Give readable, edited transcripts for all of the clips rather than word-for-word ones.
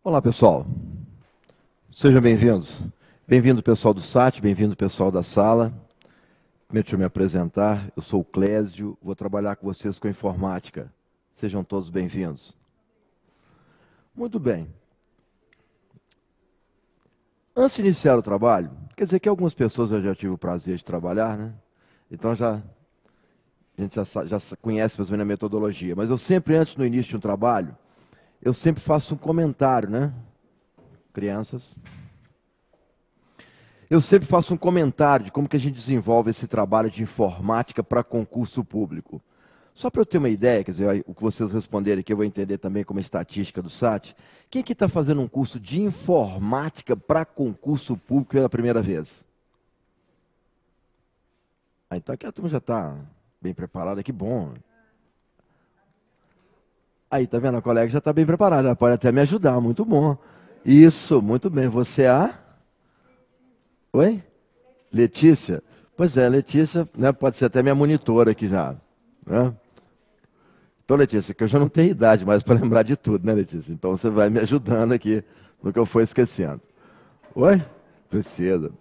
Olá, pessoal. Sejam bem-vindos. Bem-vindo, pessoal do SAT, bem-vindo, pessoal da sala. Primeiro, deixa eu me apresentar. Eu sou o Clésio, vou trabalhar com vocês com informática. Sejam todos bem-vindos. Muito bem. Antes de iniciar o trabalho, quer dizer que algumas pessoas eu já tive o prazer de trabalhar, né? Então a gente já conhece mais ou menos a metodologia. Mas eu sempre, antes no início de um trabalho, eu sempre faço um comentário, né? Crianças. Eu sempre faço um comentário de como que a gente desenvolve esse trabalho de informática para concurso público. Só para eu ter uma ideia, quer dizer, o que vocês responderem aqui eu vou entender também como estatística do SAT. Quem que está fazendo um curso de informática para concurso público pela primeira vez? Então aqui a turma já está bem preparada, que bom. Aí, tá vendo? A colega já está bem preparada, ela pode até me ajudar, muito bom. Isso, muito bem. Você é a? Oi? Letícia? Pois é, Letícia, né, pode ser até minha monitora aqui já. Né? Então, Letícia, que eu já não tenho idade mais para lembrar de tudo, né, Letícia? Então você vai me ajudando aqui no que eu for esquecendo. Oi? Precisa.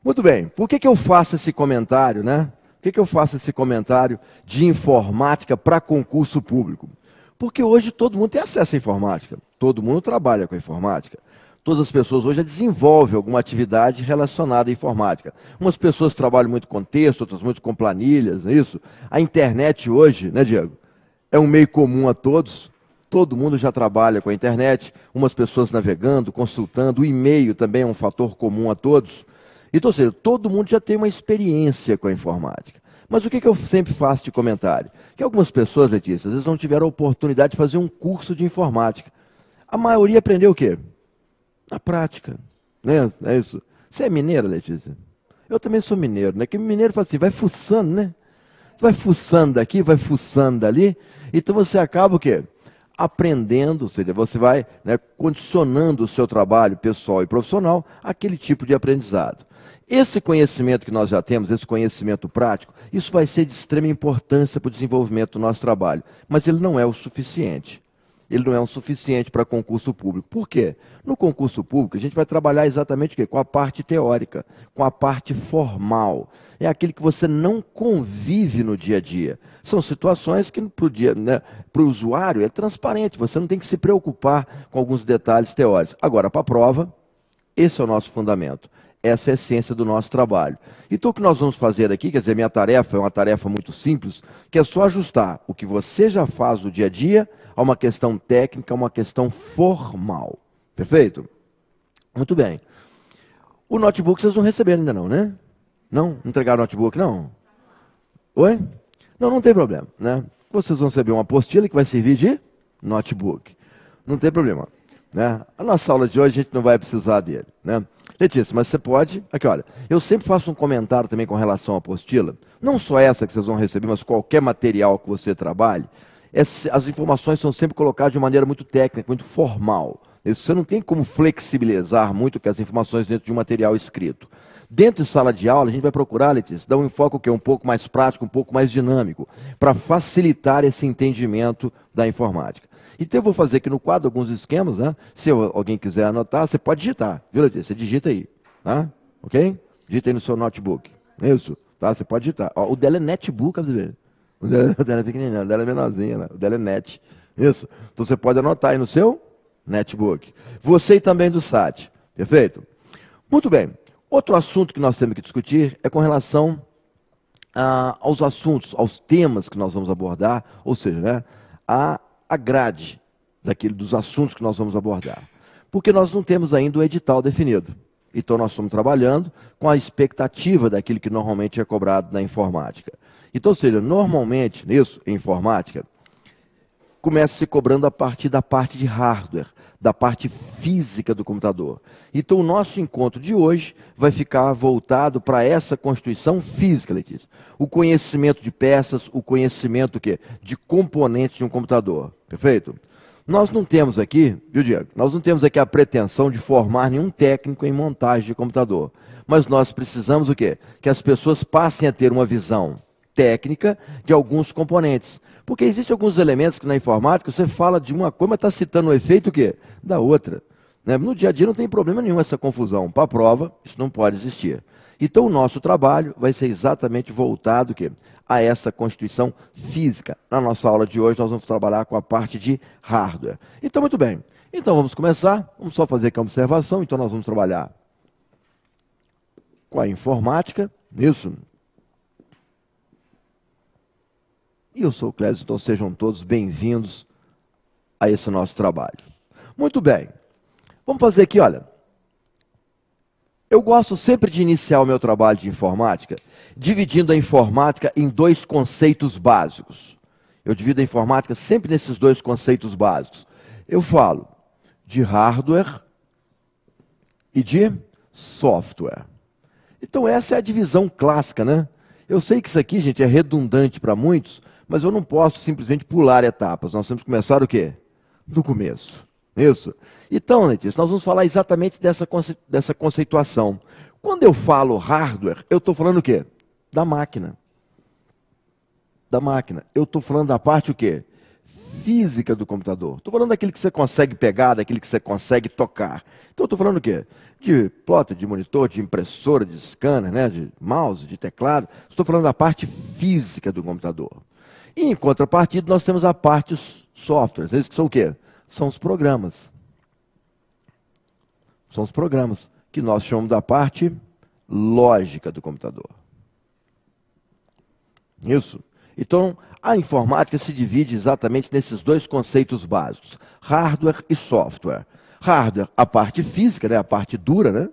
Muito bem, por que eu faço esse comentário, né? Por que eu faço esse comentário de informática para concurso público? Porque hoje todo mundo tem acesso à informática, todo mundo trabalha com a informática. Todas as pessoas hoje já desenvolvem alguma atividade relacionada à informática. Umas pessoas trabalham muito com texto, outras muito com planilhas, não é isso? A internet hoje, né, Diego, é um meio comum a todos. Todo mundo já trabalha com a internet, umas pessoas navegando, consultando, o e-mail também é um fator comum a todos. Então, ou seja, todo mundo já tem uma experiência com a informática. Mas o que eu sempre faço de comentário? Que algumas pessoas, Letícia, às vezes não tiveram a oportunidade de fazer um curso de informática. A maioria aprendeu o quê? Na prática. Né? É isso. Você é mineira, Letícia? Eu também sou mineiro, né? Que mineiro fala assim, vai fuçando, né? Você vai fuçando daqui, vai fuçando dali, então você acaba o quê? Aprendendo, ou seja, você vai, né, condicionando o seu trabalho pessoal e profissional àquele tipo de aprendizado. Esse conhecimento que nós já temos, esse conhecimento prático, isso vai ser de extrema importância para o desenvolvimento do nosso trabalho, mas ele não é o suficiente. Ele não é o suficiente para concurso público. Por quê? No concurso público, a gente vai trabalhar exatamente o quê? Com a parte teórica, com a parte formal. É aquele que você não convive no dia a dia. São situações que para o usuário é transparente, você não tem que se preocupar com alguns detalhes teóricos. Agora, para a prova, esse é o nosso fundamento. Essa é a essência do nosso trabalho. Então, o que nós vamos fazer aqui, quer dizer, minha tarefa é uma tarefa muito simples, que é só ajustar o que você já faz no dia a dia a uma questão técnica, a uma questão formal. Perfeito? Muito bem. O notebook vocês não receberam ainda não, né? Não? Não entregaram o notebook, não? Oi? Não, não tem problema, né? Vocês vão receber uma apostila que vai servir de notebook. Não tem problema. Né? A nossa aula de hoje a gente não vai precisar dele, né? Letícia, mas você pode... Aqui, olha, eu sempre faço um comentário também com relação à apostila, não só essa que vocês vão receber, mas qualquer material que você trabalhe, as informações são sempre colocadas de maneira muito técnica, muito formal. Você não tem como flexibilizar muito que as informações dentro de um material escrito. Dentro de sala de aula, a gente vai procurar, Letícia, dar um enfoque que é um pouco mais prático, um pouco mais dinâmico, para facilitar esse entendimento da informática. Então eu vou fazer aqui no quadro alguns esquemas, né? Se alguém quiser anotar, você pode digitar, viu, Letícia? Você digita aí, tá? Ok? Digita aí no seu notebook. Isso, tá? Você pode digitar. Ó, o dela é netbook, você vê. O dela é pequenininho, o dela é menorzinha, né? O dela é net. Isso. Então você pode anotar aí no seu netbook. Você e também do SAT. Perfeito? Muito bem. Outro assunto que nós temos que discutir é com relação aos assuntos, aos temas que nós vamos abordar, ou seja, né, a grade dos assuntos que nós vamos abordar. Porque nós não temos ainda o edital definido. Então nós estamos trabalhando com a expectativa daquilo que normalmente é cobrado na informática. Então, ou seja, normalmente, nisso, em informática, começa se cobrando a partir da parte de hardware, da parte física do computador. Então, o nosso encontro de hoje vai ficar voltado para essa constituição física, Letícia. O conhecimento de peças, o conhecimento de componentes de um computador. Perfeito? Nós não temos aqui, viu, Diego? Nós não temos aqui a pretensão de formar nenhum técnico em montagem de computador. Mas nós precisamos o quê? Que as pessoas passem a ter uma visão técnica de alguns componentes. Porque existem alguns elementos que na informática você fala de uma coisa, mas está citando o efeito o quê? Da outra. né? No dia a dia não tem problema nenhum essa confusão. Para a prova, isso não pode existir. Então, o nosso trabalho vai ser exatamente voltado o quê? A essa constituição física. Na nossa aula de hoje, nós vamos trabalhar com a parte de hardware. Então, muito bem. Então, vamos começar. Vamos só fazer aqui uma observação. Então, nós vamos trabalhar com a informática. Isso. E eu sou o Clésio, então sejam todos bem-vindos a esse nosso trabalho. Muito bem. Vamos fazer aqui, olha. Eu gosto sempre de iniciar o meu trabalho de informática dividindo a informática em dois conceitos básicos. Eu divido a informática sempre nesses dois conceitos básicos. Eu falo de hardware e de software. Então essa é a divisão clássica, né? Eu sei que isso aqui, gente, é redundante para muitos, mas eu não posso simplesmente pular etapas. Nós temos que começar o quê? Do começo. Isso. Então, Letícia, nós vamos falar exatamente dessa conceituação. Quando eu falo hardware, eu estou falando o quê? Da máquina. Da máquina. Eu estou falando da parte o quê? Física do computador. Estou falando daquele que você consegue pegar, daquele que você consegue tocar. Então, eu estou falando o quê? De plotter, de monitor, de impressora, de scanner, né? De mouse, de teclado. Estou falando da parte física do computador. E, em contrapartida, nós temos a parte softwares. Eles que são o quê? São os programas. São os programas que nós chamamos da parte lógica do computador. Isso. Então, a informática se divide exatamente nesses dois conceitos básicos, hardware e software. Hardware, a parte física, né, a parte dura, né?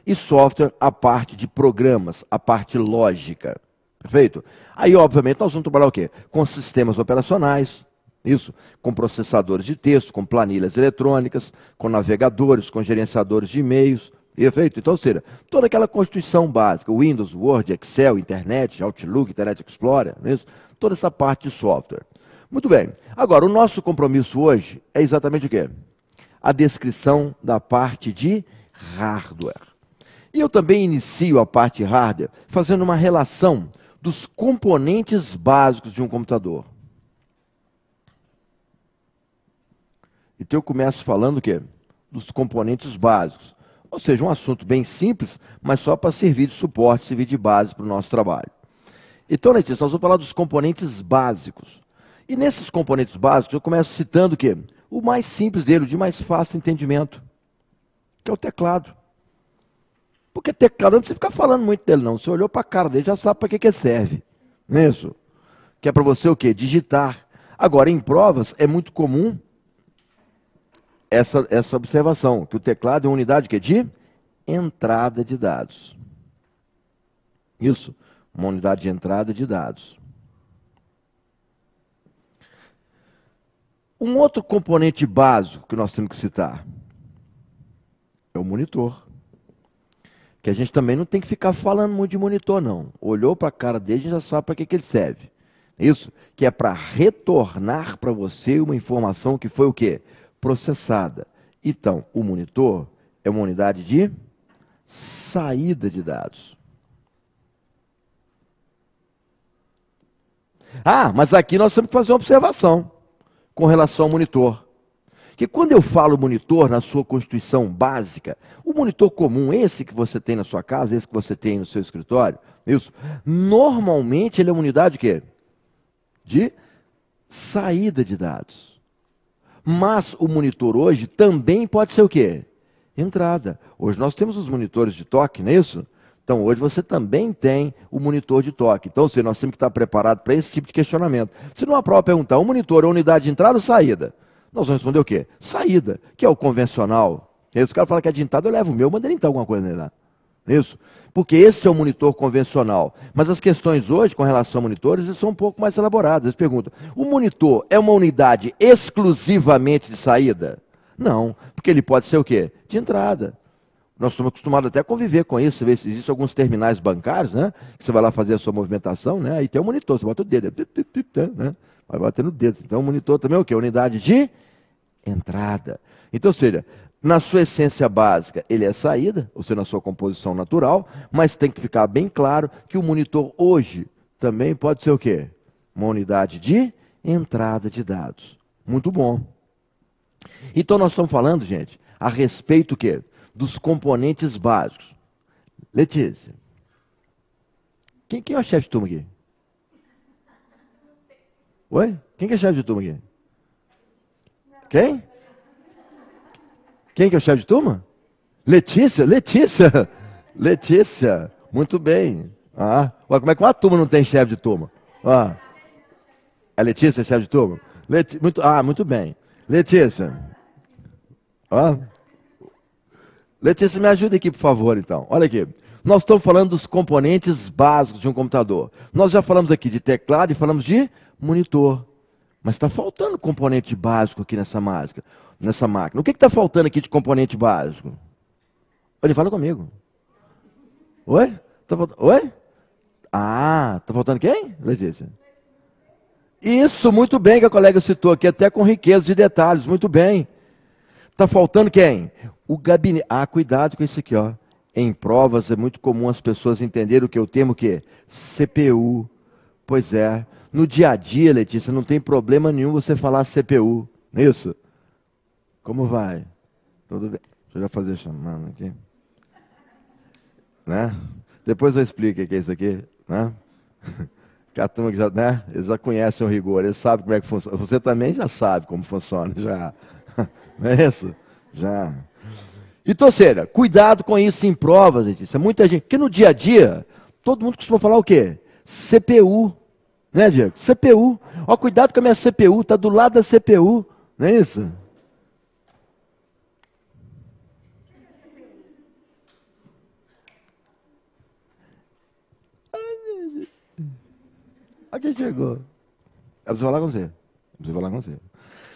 E software, a parte de programas, a parte lógica. Perfeito? Aí, obviamente, nós vamos trabalhar o quê? Com sistemas operacionais, isso, com processadores de texto, com planilhas eletrônicas, com navegadores, com gerenciadores de e-mails. Perfeito? Então, ou seja, toda aquela constituição básica, Windows, Word, Excel, Internet, Outlook, Internet Explorer, isso, toda essa parte de software. Muito bem. Agora, o nosso compromisso hoje é exatamente o quê? A descrição da parte de hardware. E eu também inicio a parte hardware fazendo uma relação dos componentes básicos de um computador. Então eu começo falando o quê? Dos componentes básicos. Ou seja, um assunto bem simples, mas só para servir de suporte, servir de base para o nosso trabalho. Então, Letícia, nós vamos falar dos componentes básicos. E nesses componentes básicos, eu começo citando o quê? O mais simples dele, o de mais fácil entendimento, que é o teclado. Porque teclado não precisa ficar falando muito dele, não. Você olhou para a cara dele, já sabe para que ele serve. Não é isso? Que é para você o quê? Digitar. Agora, em provas, é muito comum essa observação, que o teclado é uma unidade que de entrada de dados. Isso, uma unidade de entrada de dados. Um outro componente básico que nós temos que citar é o monitor. Que a gente também não tem que ficar falando muito de monitor, não. Olhou para a cara dele e já sabe para que ele serve. Isso, que é para retornar para você uma informação que foi o quê? Processada. Então, o monitor é uma unidade de saída de dados. Ah, mas aqui nós temos que fazer uma observação com relação ao monitor. Que quando eu falo monitor na sua constituição básica, o monitor comum, esse que você tem na sua casa, esse que você tem no seu escritório, isso, normalmente ele é uma unidade de quê? De saída de dados. Mas o monitor hoje também pode ser o quê? Entrada. Hoje nós temos os monitores de toque, não é isso? Então hoje você também tem o monitor de toque. Então, se nós temos que estar preparados para esse tipo de questionamento. Se numa prova perguntar, o monitor é unidade de entrada ou saída? Nós vamos responder o quê? Saída, que é o convencional. Esse cara fala que é de entrada, eu levo o meu, manda ele entrar alguma coisa nele lá. Isso. Porque esse é o monitor convencional. Mas as questões hoje, com relação a monitores, são um pouco mais elaboradas. Eles perguntam, o monitor é uma unidade exclusivamente de saída? Não, porque ele pode ser o quê? De entrada. Nós estamos acostumados até a conviver com isso. Existem alguns terminais bancários, né? Que você vai lá fazer a sua movimentação, né? Aí tem um monitor, você bota o dedo, né? Vai bater no dedo. Então o monitor também é o quê? Unidade de entrada. Então, ou seja, na sua essência básica, ele é saída, ou seja, na sua composição natural, mas tem que ficar bem claro que o monitor hoje também pode ser o quê? Uma unidade de entrada de dados. Muito bom. Então nós estamos falando, gente, a respeito o quê? Dos componentes básicos. Letícia, quem é o chefe de turma aqui? Oi? Quem que é chefe de turma aqui? Quem? Quem que é o chefe de turma? Letícia, Letícia, Letícia, muito bem. Ah, ué, como é que uma turma não tem chefe de turma? Ah, a Letícia é chefe de turma? Muito bem. Letícia, ah, Letícia, me ajuda aqui, por favor, então. Olha aqui. Nós estamos falando dos componentes básicos de um computador. Nós já falamos aqui de teclado e falamos de monitor. Mas está faltando componente básico aqui nessa máquina. O que está faltando aqui de componente básico? Ele fala comigo. Oi? Oi? Ah, está faltando quem, Letícia? Isso, muito bem que a colega citou aqui, até com riqueza de detalhes, muito bem. Está faltando quem? O gabinete. Ah, cuidado com isso aqui, ó. Em provas é muito comum as pessoas entenderem o que eu termo o quê? CPU. Pois é. No dia a dia, Letícia, não tem problema nenhum você falar CPU. Não é isso? Como vai? Tudo bem? Deixa eu já fazer chamando aqui. Né? Depois eu explico o que é isso aqui. Né? Que a turma que já, né? Eles já conhecem o rigor, eles sabem como é que funciona. Você também já sabe como funciona, já. Não é isso? Já. Então, seja, cuidado com isso em provas, Letícia. Muita gente, porque no dia a dia, todo mundo costuma falar o quê? CPU. Né, Diego? CPU. Ó, cuidado com a minha CPU, está do lado da CPU. Não é isso? Aqui chegou. Eu preciso falar com você.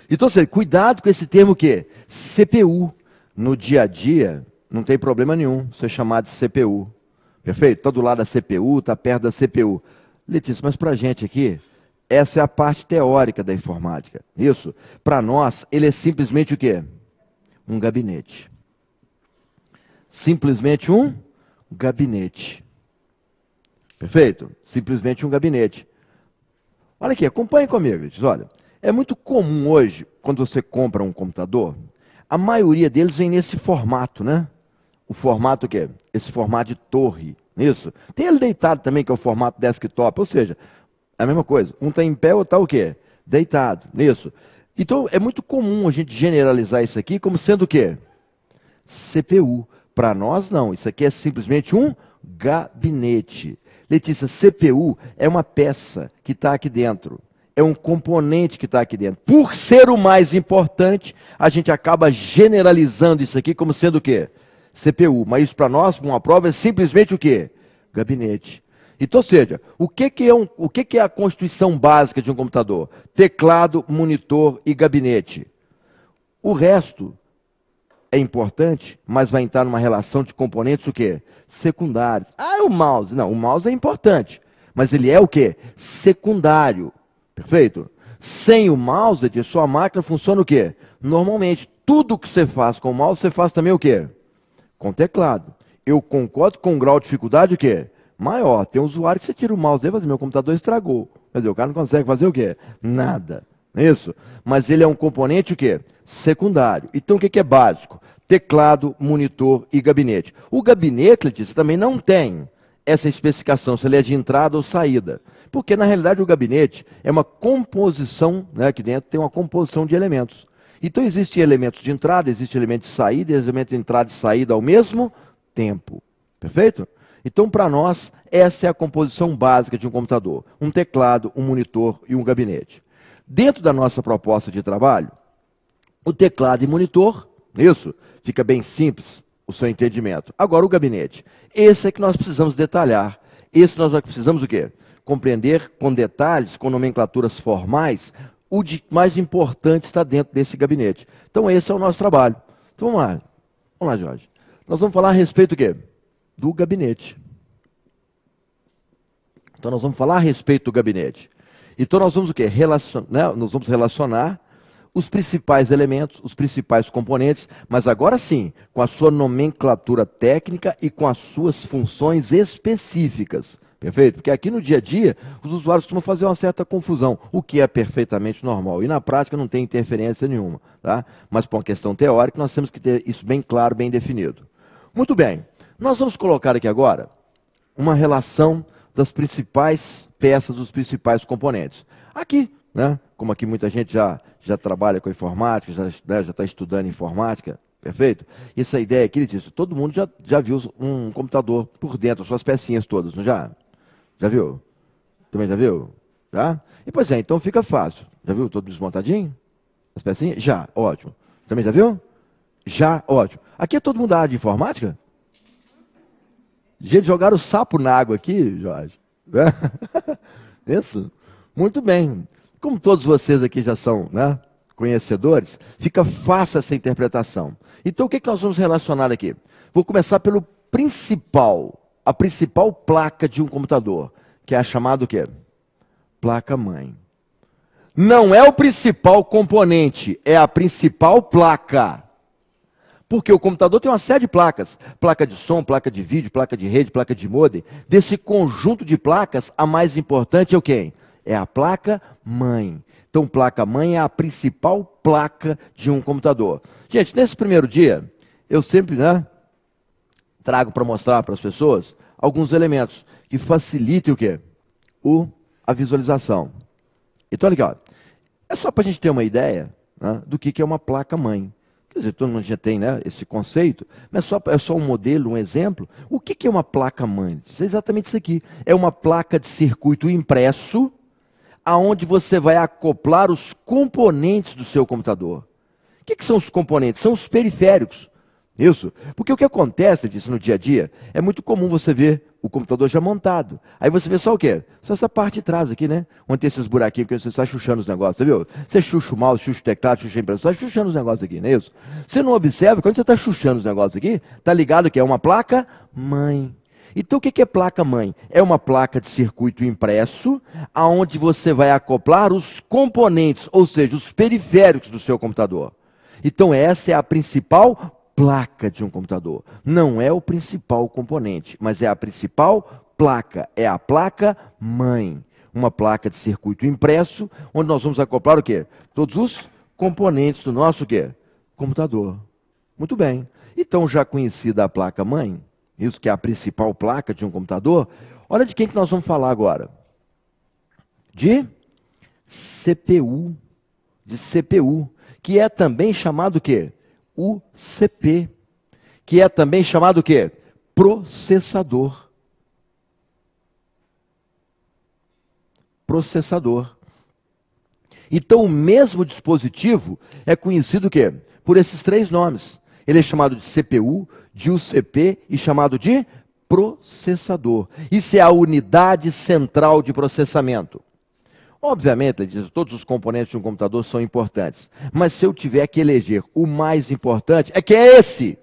Então, seja, cuidado com esse termo que CPU. No dia a dia, não tem problema nenhum ser chamado de CPU. Perfeito? Está do lado da CPU, está perto da CPU. Letícia, mas para a gente aqui, essa é a parte teórica da informática. Isso. Para nós, ele é simplesmente o quê? Um gabinete. Simplesmente um gabinete. Perfeito? Simplesmente um gabinete. Olha aqui, acompanhe comigo, Letícia. Olha, é muito comum hoje, quando você compra um computador, a maioria deles vem nesse formato, né? O formato o quê? Esse formato de torre. Isso. Tem ele deitado também, que é o formato desktop. Ou seja, é a mesma coisa. Um está em pé, outro está o quê? Deitado. Isso. Então, é muito comum a gente generalizar isso aqui como sendo o quê? CPU. Para nós, não. Isso aqui é simplesmente um gabinete. Letícia, CPU é uma peça que está aqui dentro. É um componente que está aqui dentro. Por ser o mais importante, a gente acaba generalizando isso aqui como sendo o quê? CPU. Mas isso para nós, uma prova, é simplesmente o quê? Gabinete. Então, ou seja, o que é a constituição básica de um computador? Teclado, monitor e gabinete. O resto é importante, mas vai entrar numa relação de componentes o quê? Secundários. Ah, o mouse. Não, o mouse é importante, mas ele é o quê? Secundário. Perfeito? Sem o mouse, a sua máquina funciona o quê? Normalmente, tudo que você faz com o mouse, você faz também o quê? Com teclado. Eu concordo com um grau de dificuldade o quê? Maior. Tem um usuário que você tira o mouse dele e fala assim, meu computador estragou. Quer dizer, o cara não consegue fazer o quê? Nada. Não é isso? Mas ele é um componente o quê? Secundário. Então o que é básico? Teclado, monitor e gabinete. O gabinete, Letícia, também não tem essa especificação, se ele é de entrada ou saída. Porque, na realidade, o gabinete é uma composição, né, aqui dentro tem uma composição de elementos. Então, existem elementos de entrada, existe elemento de saída, e elemento de entrada e saída ao mesmo tempo. Perfeito? Então, para nós, essa é a composição básica de um computador. Um teclado, um monitor e um gabinete. Dentro da nossa proposta de trabalho, o teclado e monitor, isso, fica bem simples o seu entendimento. Agora, o gabinete. Esse é que nós precisamos detalhar. Esse nós precisamos o quê? Compreender com detalhes, com nomenclaturas formais, o de mais importante está dentro desse gabinete. Então, esse é o nosso trabalho. Então, vamos lá. Vamos lá, Jorge. Nós vamos falar a respeito do quê? Do gabinete. Então, nós vamos falar a respeito do gabinete. Então, nós vamos o quê? Nós vamos relacionar os principais elementos, os principais componentes, mas agora sim, com a sua nomenclatura técnica e com as suas funções específicas. Perfeito? Porque aqui no dia a dia, os usuários costumam fazer uma certa confusão, o que é perfeitamente normal. E na prática não tem interferência nenhuma. Tá? Mas por uma questão teórica, nós temos que ter isso bem claro, bem definido. Muito bem. Nós vamos colocar aqui agora uma relação das principais peças, dos principais componentes. Aqui, né, como aqui muita gente já trabalha com informática, já está estudando informática, perfeito? Essa ideia aqui, ele disse, todo mundo já viu um computador por dentro, as suas pecinhas todas, não já? Já viu? Também já viu? Já? E pois é, então fica fácil. Já viu todo desmontadinho? As pecinhas? Já, ótimo. Também já viu? Já, ótimo. Aqui é todo mundo da área de informática? Gente, jogaram o sapo na água aqui, Jorge. Isso? Muito bem. Como todos vocês aqui já são, né, conhecedores, fica fácil essa interpretação. Então, o que nós vamos relacionar aqui? Vou começar pelo principal, a principal placa de um computador, que é a chamada o quê? Placa-mãe. Não é o principal componente, é a principal placa. Porque o computador tem uma série de placas. Placa de som, placa de vídeo, placa de rede, placa de modem. Desse conjunto de placas, a mais importante é o quê? É a placa-mãe. Então, placa-mãe é a principal placa de um computador. Gente, nesse primeiro dia, eu sempre, né, trago para mostrar para as pessoas alguns elementos que facilitem o quê? A visualização. Então, olha aqui, ó. É só para a gente ter uma ideia, né, do que é uma placa-mãe. Quer dizer, todo mundo já tem, né, esse conceito, mas é só um modelo, um exemplo. O que é uma placa-mãe? É exatamente isso aqui. É uma placa de circuito impresso, aonde você vai acoplar os componentes do seu computador. O que são os componentes? São os periféricos. Isso. Porque o que acontece, disso no dia a dia, é muito comum você ver o computador já montado. Aí você vê só o quê? Só essa parte de trás aqui, né? Onde tem esses buraquinhos que você está chuchando os negócios, você viu? Você chucha o mouse, chucha o teclado, chucha a impressão, você está chuchando os negócios aqui, não é isso? Você não observa, quando você está chuchando os negócios aqui, está ligado que é uma placa-mãe. Então o que é placa-mãe? É uma placa de circuito impresso, aonde você vai acoplar os componentes, ou seja, os periféricos do seu computador. Então essa é a principal placa de um computador. Não é o principal componente, mas é a principal placa. É a placa-mãe. Uma placa de circuito impresso, onde nós vamos acoplar o quê? Todos os componentes do nosso quê? Computador. Muito bem. Então, já conhecida a placa-mãe, isso que é a principal placa de um computador, olha de quem que nós vamos falar agora. De CPU. De CPU. Que é também chamado o quê? O CP, que é também chamado o quê? Processador. Processador. Então, o mesmo dispositivo é conhecido o quê? Por esses três nomes. Ele é chamado de CPU, de UCP e chamado de processador. Isso é a unidade central de processamento. Obviamente, todos os componentes de um computador são importantes. Mas se eu tiver que eleger o mais importante, é que é esse.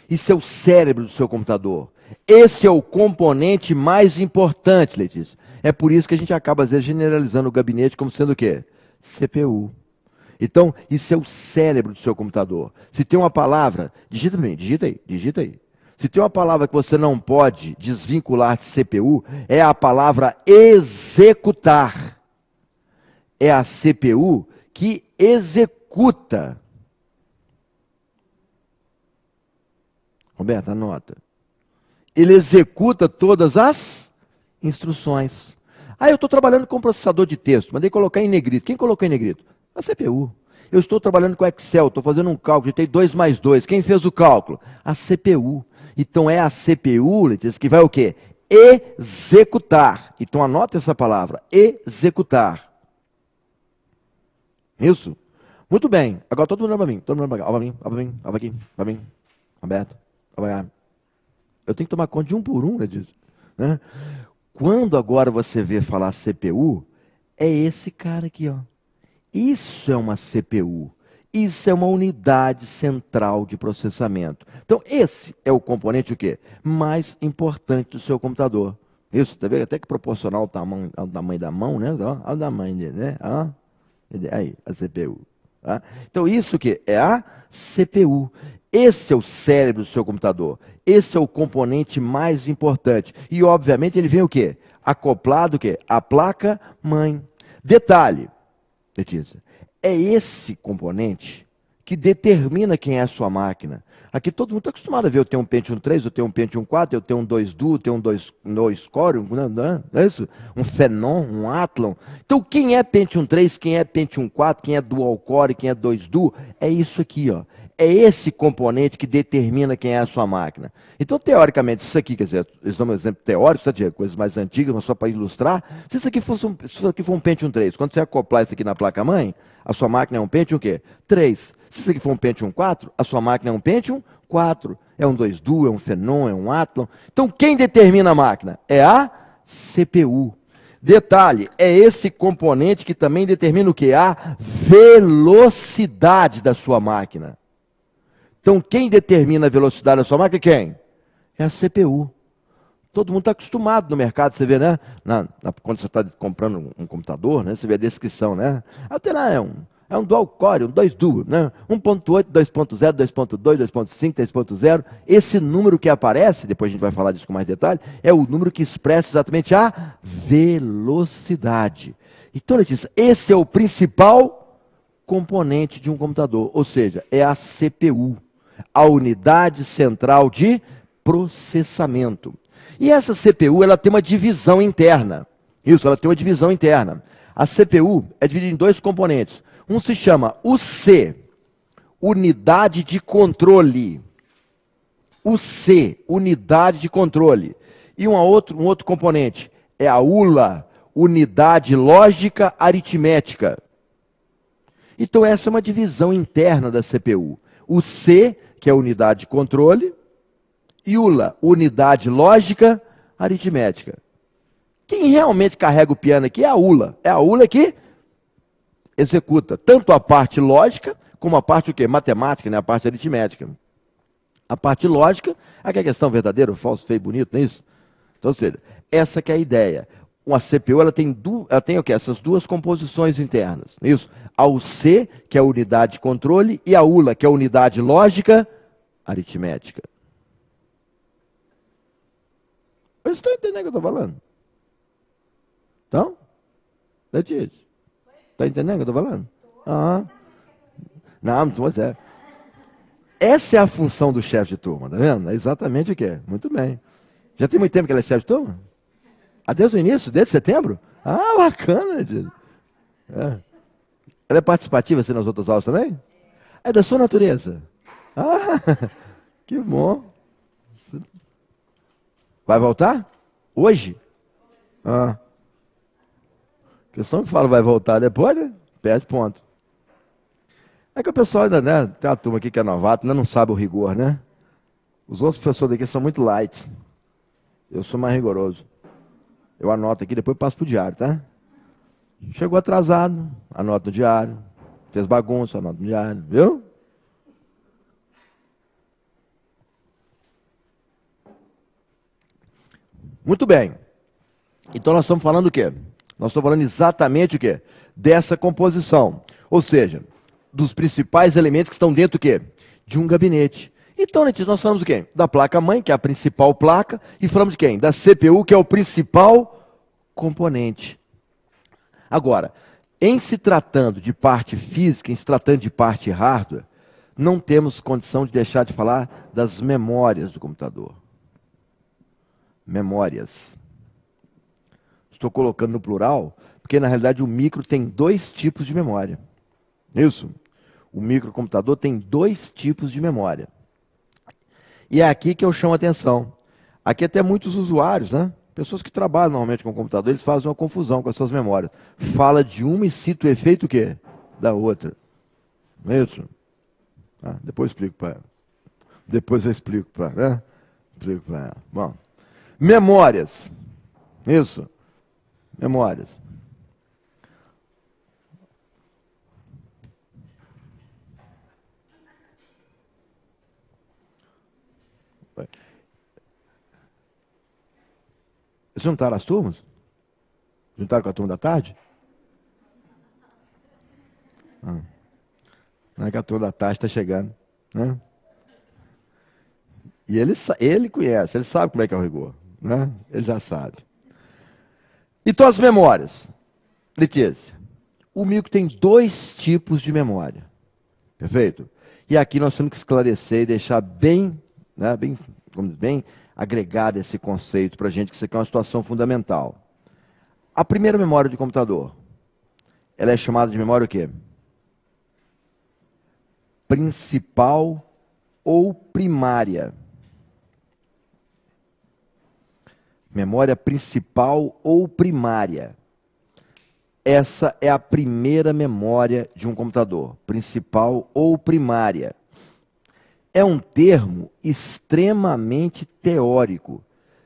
Isso é o cérebro do seu computador. Esse é o componente mais importante, Letícia. É por isso que a gente acaba, às vezes, generalizando o gabinete como sendo o quê? CPU. Então, isso é o cérebro do seu computador. Se tem uma palavra, digita bem, digita aí. Se tem uma palavra que você não pode desvincular de CPU, é a palavra executar. É a CPU que executa. Roberto, anota. Ele executa todas as instruções. Ah, eu estou trabalhando com processador de texto, mandei colocar em negrito. Quem colocou em negrito? A CPU. Eu estou trabalhando com Excel, estou fazendo um cálculo, eu tenho 2 mais 2. Quem fez o cálculo? A CPU. Então é a CPU, Letícia, que vai o quê? Executar. Então anota essa palavra, executar. Isso? Muito bem. Agora todo mundo olha para mim, todo mundo olha para mim, olha para mim, Roberto, olha. Eu tenho que tomar conta de um por um, Letícia, né? Quando agora você vê falar CPU, é esse cara aqui, ó. Isso é uma CPU. Isso é uma unidade central de processamento. Então, esse é o componente o quê? Mais importante do seu computador. Isso, tá vendo? Até que proporcional ao tamanho da mão, né? Olha o tamanho dele, né? Aí, a CPU. Tá? Então isso que é a CPU. Esse é o cérebro do seu computador. Esse é o componente mais importante. E obviamente ele vem o quê? Acoplado o quê? À placa-mãe. Detalhe, Letícia, é esse componente que determina quem é a sua máquina. Aqui todo mundo está acostumado a ver, eu tenho um Pentium 3, eu tenho um Pentium 4, eu tenho um 2 Duo, eu tenho um 2 Core, não é isso? Um Phenom, um Athlon. Então quem é Pentium 3, quem é Pentium 4, quem é Dual Core, quem é 2 Duo, é isso aqui, ó. É esse componente que determina quem é a sua máquina. Então, teoricamente, isso aqui, quer dizer, eles dão um exemplo teórico, tá, Diego? Coisas mais antigas, mas só para ilustrar. Se isso aqui for um Pentium 3, quando você acoplar isso aqui na placa-mãe, a sua máquina é um Pentium o quê? 3. Se isso aqui for um Pentium 4, a sua máquina é um Pentium 4. É um 2 Duo, é um Phenom, é um Athlon. Então, quem determina a máquina? É a CPU. Detalhe, é esse componente que também determina o quê? A velocidade da sua máquina. Então, quem determina a velocidade da sua máquina é quem? É a CPU. Todo mundo está acostumado no mercado, você vê, né? Quando você está comprando um computador, né? Você vê a descrição, né? Até lá é um dual core, um 2 duo, né? 1.8, 2.0, 2.2, 2.5, 3.0. Esse número que aparece, depois a gente vai falar disso com mais detalhe, é o número que expressa exatamente a velocidade. Então, Letícia, esse é o principal componente de um computador, ou seja, é a CPU, a unidade central de processamento. E essa CPU, ela tem uma divisão interna. Isso, ela tem uma divisão interna. A CPU é dividida em dois componentes. Um se chama UC, unidade de controle. UC, unidade de controle. E um outro componente é a ULA, unidade lógica aritmética. Então essa é uma divisão interna da CPU. O C, que é a unidade de controle, e ULA, unidade lógica aritmética. Quem realmente carrega o piano aqui é a ULA. É a ULA que executa tanto a parte lógica, como a parte o quê? Matemática, né? A parte aritmética. A parte lógica, aqui é a questão verdadeira, falso, feio, bonito, não é isso? Então, ou seja, essa que é a ideia. Uma CPU ela tem o quê? Essas duas composições internas. Não é isso? A UC, que é a unidade de controle, e a ULA, que é a unidade lógica aritmética. Vocês estão entendendo o que eu estou falando? Então? Letícia? Está entendendo o que eu estou falando? Ah. Não, pois é. Essa é a função do chefe de turma, tá vendo? É exatamente o que é. Muito bem. Já tem muito tempo que ela é chefe de turma? Ah, desde o início? Desde setembro? Ah, bacana, Letícia. É. Ela é participativa assim nas outras aulas também? É da sua natureza? Ah, que bom. Vai voltar? Hoje? Ah. A questão que fala vai voltar depois, né? Perde ponto. É que o pessoal ainda, né? Tem uma turma aqui que é novato, ainda não sabe o rigor, né? Os outros professores daqui são muito light. Eu sou mais rigoroso. Eu anoto aqui, depois passo pro diário, tá? Chegou atrasado, anoto no diário. Fez bagunça, anoto no diário, viu? Muito bem. Então nós estamos falando o quê? Nós estamos falando exatamente o quê? Dessa composição. Ou seja, dos principais elementos que estão dentro do quê? De um gabinete. Então, Letícia, nós falamos de quem? Da placa-mãe, que é a principal placa, e falamos de quem? Da CPU, que é o principal componente. Agora, em se tratando de parte física, em se tratando de parte hardware, não temos condição de deixar de falar das memórias do computador. Memórias. Estou colocando no plural, porque na realidade o micro tem dois tipos de memória. Isso. O microcomputador tem dois tipos de memória. E é aqui que eu chamo a atenção. Aqui até muitos usuários, né? Pessoas que trabalham normalmente com o computador, eles fazem uma confusão com essas memórias. Fala de uma e cita o efeito o quê? Da outra. Não é isso? Ah, depois eu explico para ela. Depois eu explico para ela. Né? Explico para ela. Bom. Memórias. Isso. Memórias. Juntaram as turmas? Juntaram com a turma da tarde? Ah. Né, que a turma da tarde está chegando. Né? E ele conhece, ele sabe como é que é o rigor. Né? Ele já sabe. Então, as memórias. Letícia, o mico tem 2 tipos de memória. Perfeito? E aqui nós temos que esclarecer e deixar bem, né, bem agregado esse conceito para a gente, que isso aqui é uma situação fundamental. A primeira memória de computador, ela é chamada de memória o quê? Principal ou primária. Memória principal ou primária. Essa é a primeira memória de um computador, principal ou primária. É um termo extremamente teórico.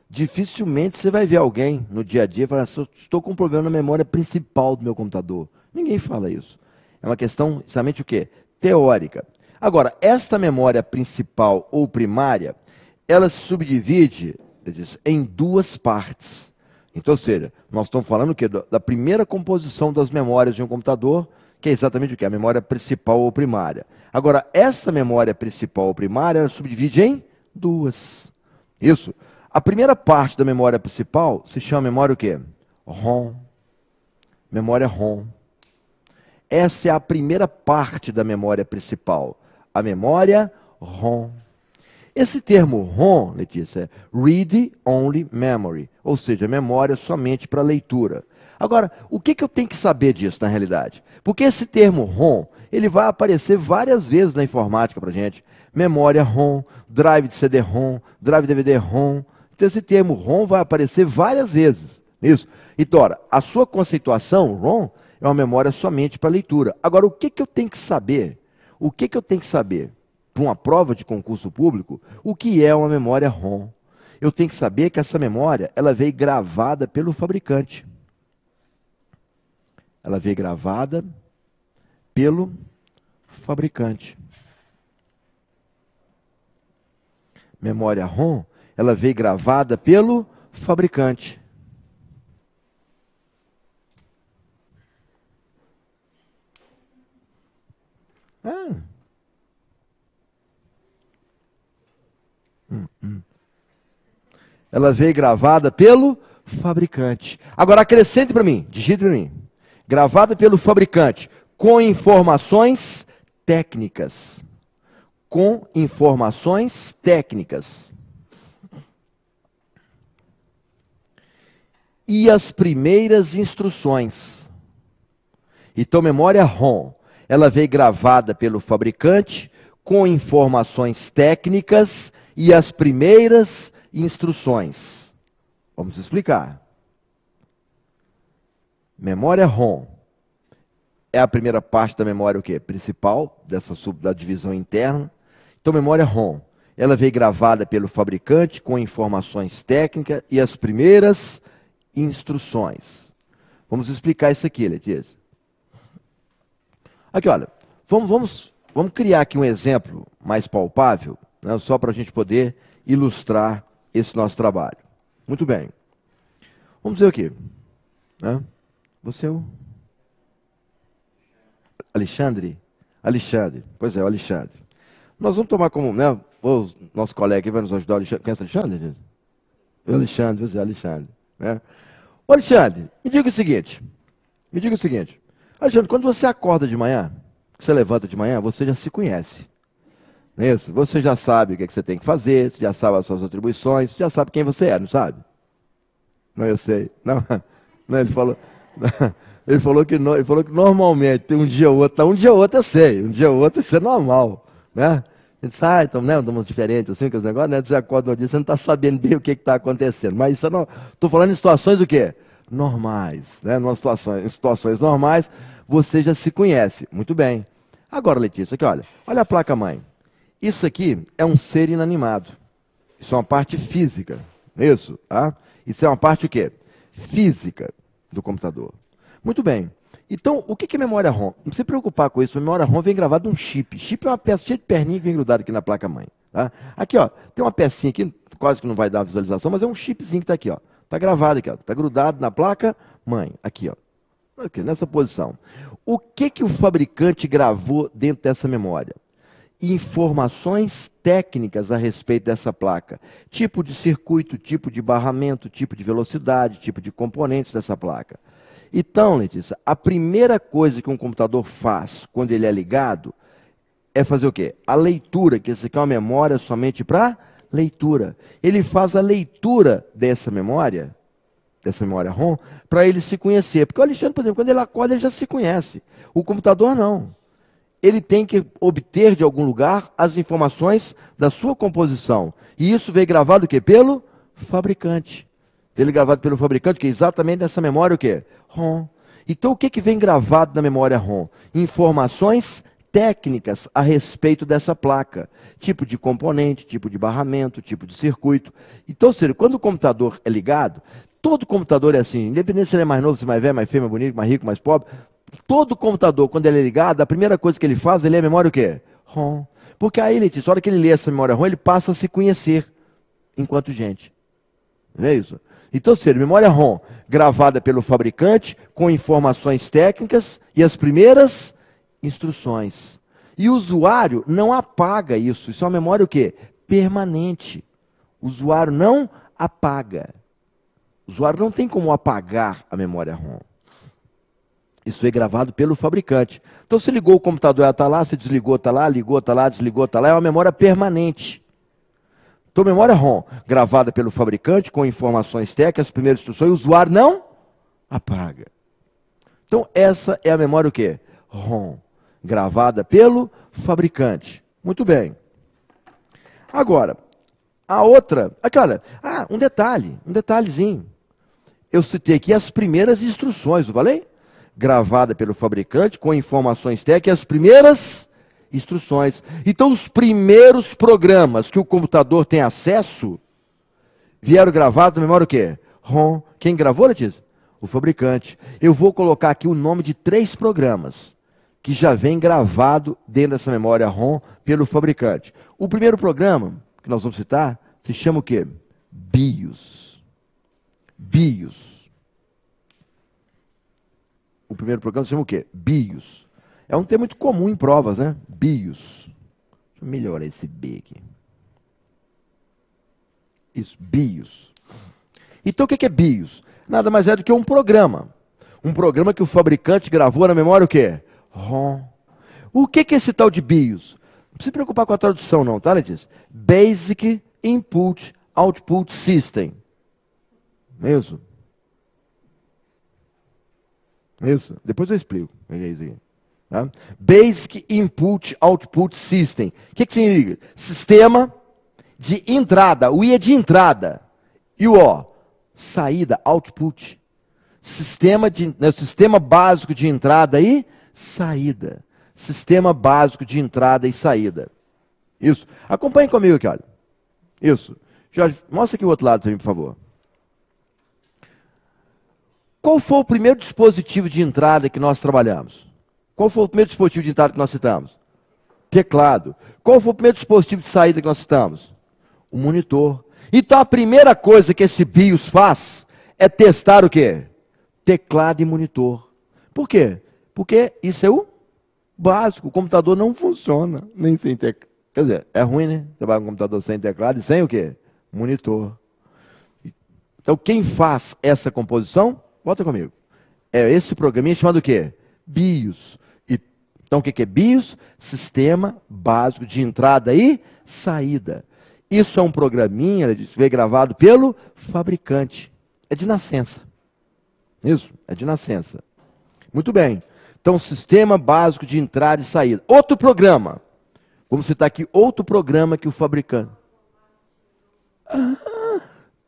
Dificilmente você vai ver alguém no dia a dia falar assim, estou com um problema na memória principal do meu computador. Ninguém fala isso. É uma questão extremamente o quê? Teórica. Agora, esta memória principal ou primária, ela se subdivide em 2 partes. Então, ou seja, nós estamos falando o quê? Da primeira composição das memórias de um computador, que é exatamente o quê? A memória principal ou primária. Agora, essa memória principal ou primária, ela subdivide em 2. Isso. A primeira parte da memória principal se chama memória o quê? ROM. Memória ROM. Essa é a primeira parte da memória principal. A memória ROM. Esse termo ROM, Letícia, é Read Only Memory, ou seja, memória somente para leitura. Agora, o que eu tenho que saber disso na realidade? Porque esse termo ROM, ele vai aparecer várias vezes na informática para a gente. Memória ROM, drive de CD-ROM, drive DVD-ROM. Então esse termo ROM vai aparecer várias vezes. Isso. Então, ora, a sua conceituação, ROM, é uma memória somente para leitura. Agora, o que eu tenho que saber? O que eu tenho que saber? Para uma prova de concurso público, o que é uma memória ROM? Eu tenho que saber que essa memória, ela veio gravada pelo fabricante. Ela veio gravada pelo fabricante. Memória ROM, ela veio gravada pelo fabricante. Ela veio gravada pelo fabricante. Agora acrescente para mim, digite para mim. Gravada pelo fabricante, com informações técnicas. Com informações técnicas. E as primeiras instruções. Então, memória ROM, ela veio gravada pelo fabricante, com informações técnicas e as primeiras instruções. Vamos explicar. Memória ROM é a primeira parte da memória o quê? Principal, da divisão interna. Então, memória ROM, ela veio gravada pelo fabricante com informações técnicas e as primeiras instruções. Vamos explicar isso aqui, Letícia. Aqui, olha, vamos criar aqui um exemplo mais palpável, né, só para a gente poder ilustrar esse nosso trabalho. Muito bem. Vamos ver aqui. Né? Você é o Alexandre? Alexandre. Pois é, o Alexandre. Nós vamos tomar como, né? O nosso colega aqui vai nos ajudar, o Alexandre. Conhece o Alexandre? O Alexandre, você é Alexandre. Né? Ô Alexandre, me diga o seguinte. Alexandre, quando você acorda de manhã, você levanta de manhã, você já se conhece. Não é isso? Você já sabe o que você tem que fazer, você já sabe as suas atribuições, você já sabe quem você é, não sabe? Não, eu sei. Não, não ele falou... Ele falou que normalmente tem um dia ou outro eu sei, um dia ou outro isso é normal, né? A gente sai, então, né, estamos diferentes assim, com os negócios, né? Você acorda um dia, você não está sabendo bem o que está acontecendo, mas isso não, estou falando em situações o quê? Normais, né? Em situações normais, você já se conhece, muito bem. Agora, Letícia, aqui, olha a placa-mãe. Isso aqui é um ser inanimado, isso é uma parte física, isso, tá? Isso é uma parte o quê? Física do computador. Muito bem. Então, o que é memória ROM? Não se preocupar com isso. A memória ROM vem gravada num chip. Chip é uma peça cheia de perninha que vem grudada aqui na placa-mãe. Tá? Aqui, ó, tem uma pecinha aqui, quase que não vai dar visualização, mas é um chipzinho que está aqui, ó. Está gravado aqui, ó. Está grudado na placa-mãe. Aqui, ó. Aqui, nessa posição. O que o fabricante gravou dentro dessa memória? Informações técnicas a respeito dessa placa. Tipo de circuito, tipo de barramento, tipo de velocidade, tipo de componentes dessa placa. Então, Letícia, a primeira coisa que um computador faz quando ele é ligado é fazer o quê? A leitura, que isso aqui é uma memória somente para leitura. Ele faz a leitura dessa memória ROM, para ele se conhecer. Porque o Alexandre, por exemplo, quando ele acorda, ele já se conhece. O computador não. Ele tem que obter de algum lugar as informações da sua composição. E isso veio gravado o quê? Pelo fabricante. Veio gravado pelo fabricante, que é exatamente nessa memória o quê? ROM. Então o que vem gravado na memória ROM? Informações técnicas a respeito dessa placa. Tipo de componente, tipo de barramento, tipo de circuito. Então, ou seja, quando o computador é ligado, todo computador é assim, independente se ele é mais novo, se é mais velho, mais feio, mais bonito, mais rico, mais pobre, todo computador, quando ele é ligado, a primeira coisa que ele faz, ele lê a memória o quê? ROM. Porque aí, Letícia, a hora que ele lê essa memória ROM, ele passa a se conhecer enquanto gente. Não é isso? Então, ou seja, memória ROM gravada pelo fabricante, com informações técnicas e as primeiras instruções. E o usuário não apaga isso. Isso é uma memória o quê? Permanente. O usuário não apaga. O usuário não tem como apagar a memória ROM. Isso foi gravado pelo fabricante. Então, se ligou o computador, ela está lá, se desligou, está lá, ligou, está lá, desligou, está lá. É uma memória permanente. Então, memória ROM, gravada pelo fabricante, com informações técnicas, primeiras instruções, o usuário não apaga. Então, essa é a memória o quê? ROM, gravada pelo fabricante. Muito bem. Agora, a outra... Aqui, olha, um detalhezinho. Eu citei aqui as primeiras instruções, não falei? Gravada pelo fabricante, com informações técnicas, as primeiras instruções. Então, os primeiros programas que o computador tem acesso, vieram gravados na memória o quê? ROM. Quem gravou, Letícia? O fabricante. Eu vou colocar aqui o nome de 3 programas, que já vem gravado dentro dessa memória ROM pelo fabricante. O primeiro programa, que nós vamos citar, se chama o quê? BIOS. BIOS. O primeiro programa se chama o quê? BIOS. É um termo muito comum em provas, né? BIOS. Deixa eu melhorar esse B aqui. Isso, BIOS. Então o que é BIOS? Nada mais é do que um programa. Um programa que o fabricante gravou na memória o quê? ROM. O que é esse tal de BIOS? Não se preocupar com a tradução não, tá, Letícia? Basic Input Output System. Mesmo? Isso, depois eu explico. Tá? Basic Input Output System. O que significa? Sistema de entrada. O I é de entrada. E o O, saída, output. Sistema básico de entrada e saída. Sistema básico de entrada e saída. Isso. Acompanhe comigo aqui, olha. Isso. Jorge, mostra aqui o outro lado também, por favor. Qual foi o primeiro dispositivo de entrada que nós trabalhamos? Qual foi o primeiro dispositivo de entrada que nós citamos? Teclado. Qual foi o primeiro dispositivo de saída que nós citamos? O monitor. Então a primeira coisa que esse BIOS faz é testar o quê? Teclado e monitor. Por quê? Porque isso é o básico. O computador não funciona nem sem teclado. Quer dizer, é ruim, né? Trabalhar com um computador sem teclado e sem o quê? Monitor. Então quem faz essa composição? Volta comigo. É esse programinha chamado o quê? BIOS. Então o que é BIOS? Sistema básico de entrada e saída. Isso é um programinha, veio gravado pelo fabricante. É de nascença. Isso, é de nascença. Muito bem. Então, sistema básico de entrada e saída. Outro programa. Vamos citar aqui outro programa que o fabricante...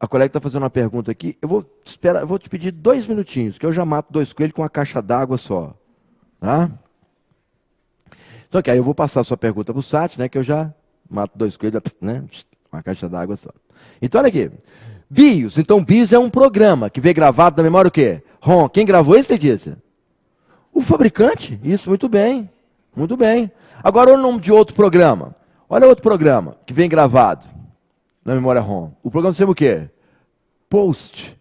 A colega está fazendo uma pergunta aqui. Eu vou te pedir 2 minutinhos, que eu já mato 2 coelhos com uma caixa d'água só. Tá? Então, aí eu vou passar a sua pergunta para o SAT, né? Que eu já mato 2 coelhos, né? Uma caixa d'água só. Então, olha aqui. BIOS. Então, BIOS é um programa que veio gravado na memória o quê? ROM. Quem gravou isso, Letícia? O fabricante. Isso, muito bem. Muito bem. Agora, o nome de outro programa. Olha outro programa que vem gravado na memória ROM. O programa se chama o quê? POST.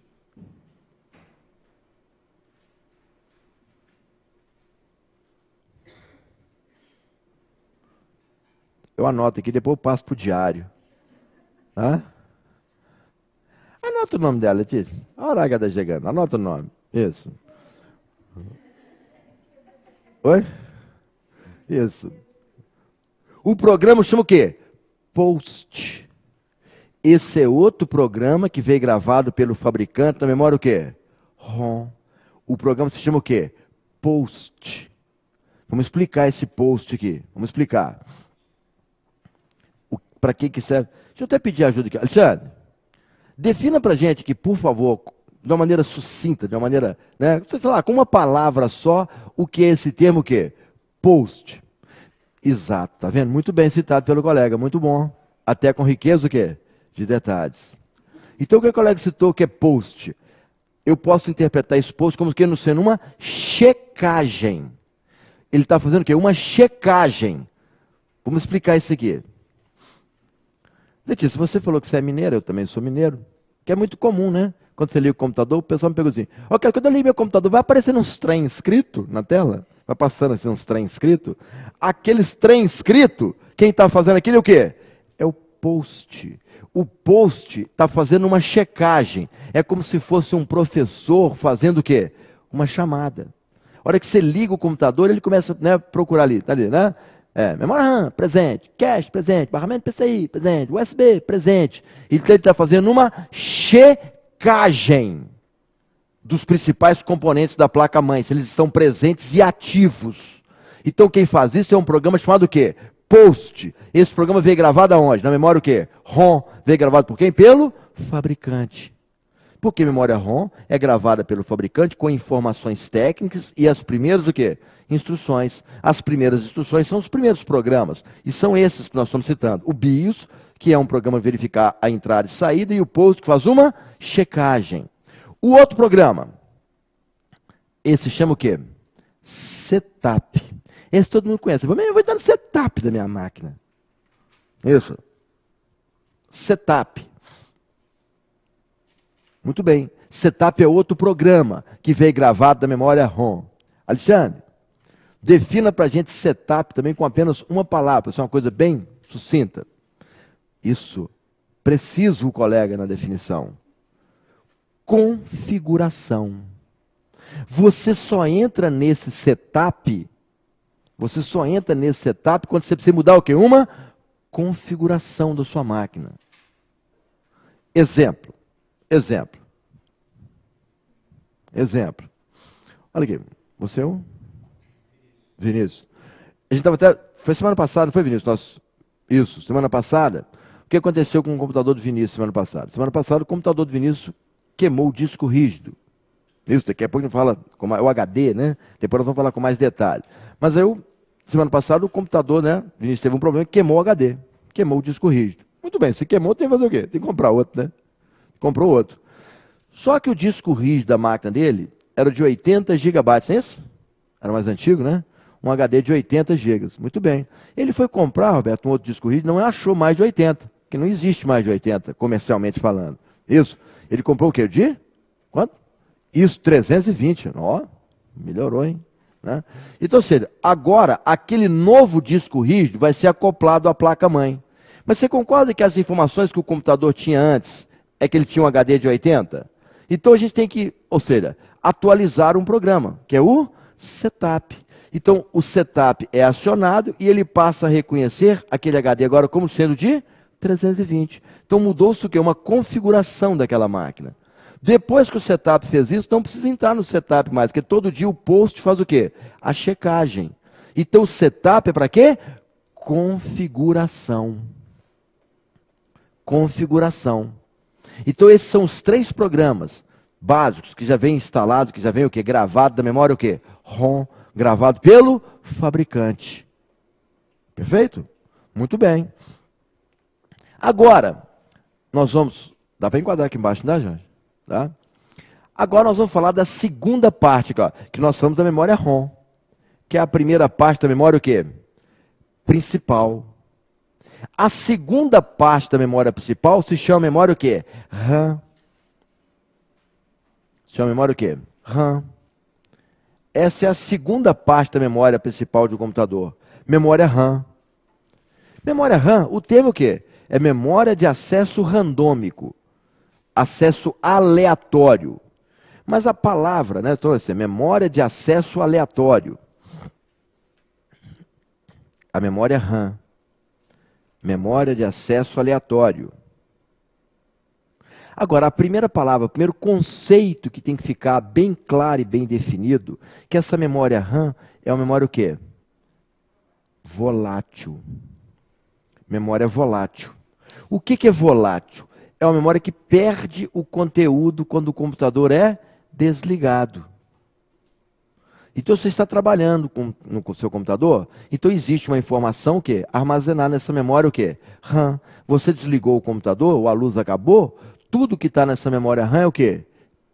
Eu anoto aqui, depois eu passo para o diário. Tá? Anota o nome dela, Letícia. A hora que ela está chegando. Anota o nome. Isso. Oi? Isso. O programa chama o quê? Post. Esse é outro programa que veio gravado pelo fabricante na memória o quê? ROM. O programa se chama o quê? Post. Vamos explicar esse post aqui. Vamos explicar. Para que serve? Deixa eu até pedir ajuda aqui. Alexandre, defina para a gente aqui, por favor, de uma maneira sucinta, de uma maneira, né, sei lá, com uma palavra só, o que é esse termo o quê? Post. Exato, tá vendo? Muito bem citado pelo colega, muito bom. Até com riqueza o quê? De detalhes. Então o que o colega citou que é post? Eu posso interpretar esse post como que sendo uma checagem. Ele está fazendo o quê? Uma checagem. Vamos explicar isso aqui. Letícia, você falou que você é mineiro, eu também sou mineiro. Que é muito comum, né? Quando você liga o computador, o pessoal me pergunta assim, ok, quando eu ligo meu computador, vai aparecendo uns trem escrito na tela? Vai passando assim uns trem escrito? Aqueles trem escrito, quem está fazendo aquilo é o quê? É o post. O post está fazendo uma checagem. É como se fosse um professor fazendo o quê? Uma chamada. A hora que você liga o computador, ele começa a procurar ali, tá ali, né? Memória RAM, presente. Cache, presente. Barramento PCI, presente. USB, presente. Então ele está fazendo uma checagem dos principais componentes da placa-mãe, se eles estão presentes e ativos. Então quem faz isso é um programa chamado o quê? Post. Esse programa veio gravado aonde? Na memória o quê? ROM. Veio gravado por quem? Pelo fabricante. Porque memória ROM é gravada pelo fabricante com informações técnicas e as primeiras o quê? Instruções. As primeiras instruções são os primeiros programas. E são esses que nós estamos citando. O BIOS, que é um programa verificar a entrada e saída, e o POST, que faz uma checagem. O outro programa, esse chama o quê? Setup. Esse todo mundo conhece. Eu vou dar no setup da minha máquina. Isso. Setup. Muito bem. Setup é outro programa que veio gravado da memória ROM. Alexandre, defina para a gente setup também com apenas uma palavra. Isso é uma coisa bem sucinta. Isso. Preciso o colega na definição. Configuração. Você só entra nesse setup, quando você precisa mudar o quê? Uma configuração da sua máquina. Exemplo. Olha aqui, você é o Vinícius. A gente estava até, foi semana passada, foi Vinícius? Semana passada. O que aconteceu com o computador do Vinícius semana passada? Semana passada o computador do Vinícius queimou o disco rígido. Isso, daqui a pouco a gente fala com o HD, né? Depois nós vamos falar com mais detalhe. Mas aí, semana passada, o computador, né? O Vinícius teve um problema que queimou o HD. Queimou o disco rígido. Muito bem, se queimou, tem que fazer o quê? Tem que comprar outro, né? Comprou outro. Só que o disco rígido da máquina dele era de 80 gigabytes, não é isso? Era mais antigo, né? Um HD de 80 gigas. Muito bem. Ele foi comprar, Roberto, um outro disco rígido, não achou mais de 80. Porque não existe mais de 80, comercialmente falando. Isso. Ele comprou o quê? De? Quanto? Isso, 320. Ó, melhorou, hein? Né? Então, ou seja, agora, aquele novo disco rígido vai ser acoplado à placa-mãe. Mas você concorda que as informações que o computador tinha antes é que ele tinha um HD de 80? Então a gente tem que, ou seja, atualizar um programa, que é o setup. Então o setup é acionado e ele passa a reconhecer aquele HD agora como sendo de 320. Então mudou-se o quê? Uma configuração daquela máquina. Depois que o setup fez isso, não precisa entrar no setup mais, porque todo dia o post faz o quê? A checagem. Então o setup é para quê? Configuração. Configuração. Então esses são os 3 programas básicos que já vem instalado, que já vem o quê? Gravado da memória o quê? ROM, gravado pelo fabricante. Perfeito? Muito bem. Agora, nós vamos... Dá para enquadrar aqui embaixo, não dá, Jorge? Tá? Agora nós vamos falar da segunda parte, que nós falamos da memória ROM. Que é a primeira parte da memória o quê? Principal. A segunda parte da memória principal se chama memória o quê? RAM. Se chama memória o quê? RAM. Essa é a segunda parte da memória principal de um computador. Memória RAM. Memória RAM, o termo o quê? É memória de acesso randômico, acesso aleatório. Mas a palavra, né, então, assim, memória de acesso aleatório. A memória RAM, memória de acesso aleatório. Agora, a primeira palavra, o primeiro conceito que tem que ficar bem claro e bem definido, que essa memória RAM é uma memória o quê? Volátil. Memória volátil. O que é volátil? É uma memória que perde o conteúdo quando o computador é desligado. Então você está trabalhando no seu computador, então existe uma informação que armazenada nessa memória o quê? RAM. Você desligou o computador, ou a luz acabou, tudo que está nessa memória RAM é o quê?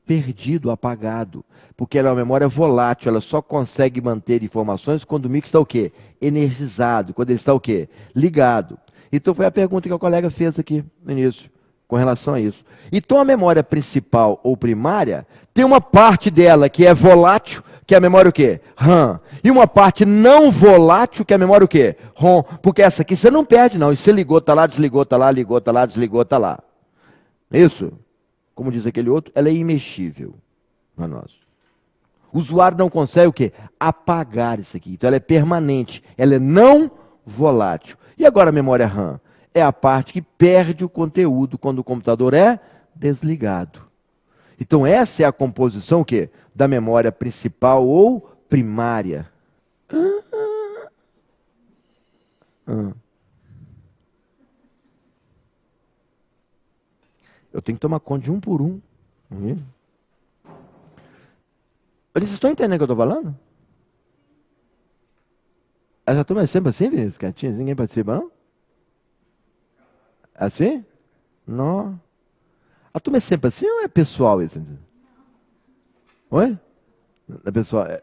Perdido, apagado. Porque ela é uma memória volátil, ela só consegue manter informações quando o micro está o quê? Energizado, quando ele está o quê? Ligado. Então foi a pergunta que o colega fez aqui no início, com relação a isso. Então a memória principal ou primária, tem uma parte dela que é volátil, que é a memória o quê? RAM. E uma parte não volátil, que é a memória o quê? ROM. Porque essa aqui você não perde não, e você ligou, está lá, desligou, está lá, ligou, está lá, desligou, está lá. Isso, como diz aquele outro, ela é imexível para nós. O usuário não consegue o quê? Apagar isso aqui. Então ela é permanente, ela é não volátil. E agora a memória RAM? É a parte que perde o conteúdo quando o computador é desligado. Então essa é a composição o quê? Da memória principal ou primária. Eu tenho que tomar conta de um por um. Vocês estão entendendo o que eu estou falando? Essa turma é sempre assim, Vinícius? Quietinha? Ninguém participa, não? Assim? Não. A turma é sempre assim ou é pessoal isso? Oi? É pessoal? É?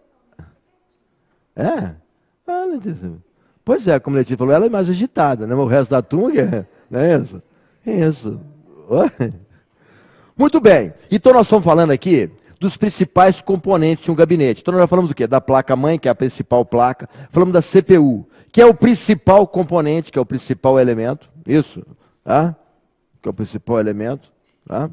Ah, Letícia. Pois é, como a Letícia falou, ela é mais agitada, né? O resto da turma que é, não é isso? É isso. Oi? Muito bem. Então nós estamos falando aqui dos principais componentes de um gabinete. Então nós já falamos o quê? Da placa-mãe, que é a principal placa. Falamos da CPU, que é o principal componente, que é o principal elemento. Isso, tá? Que é o principal elemento, tá?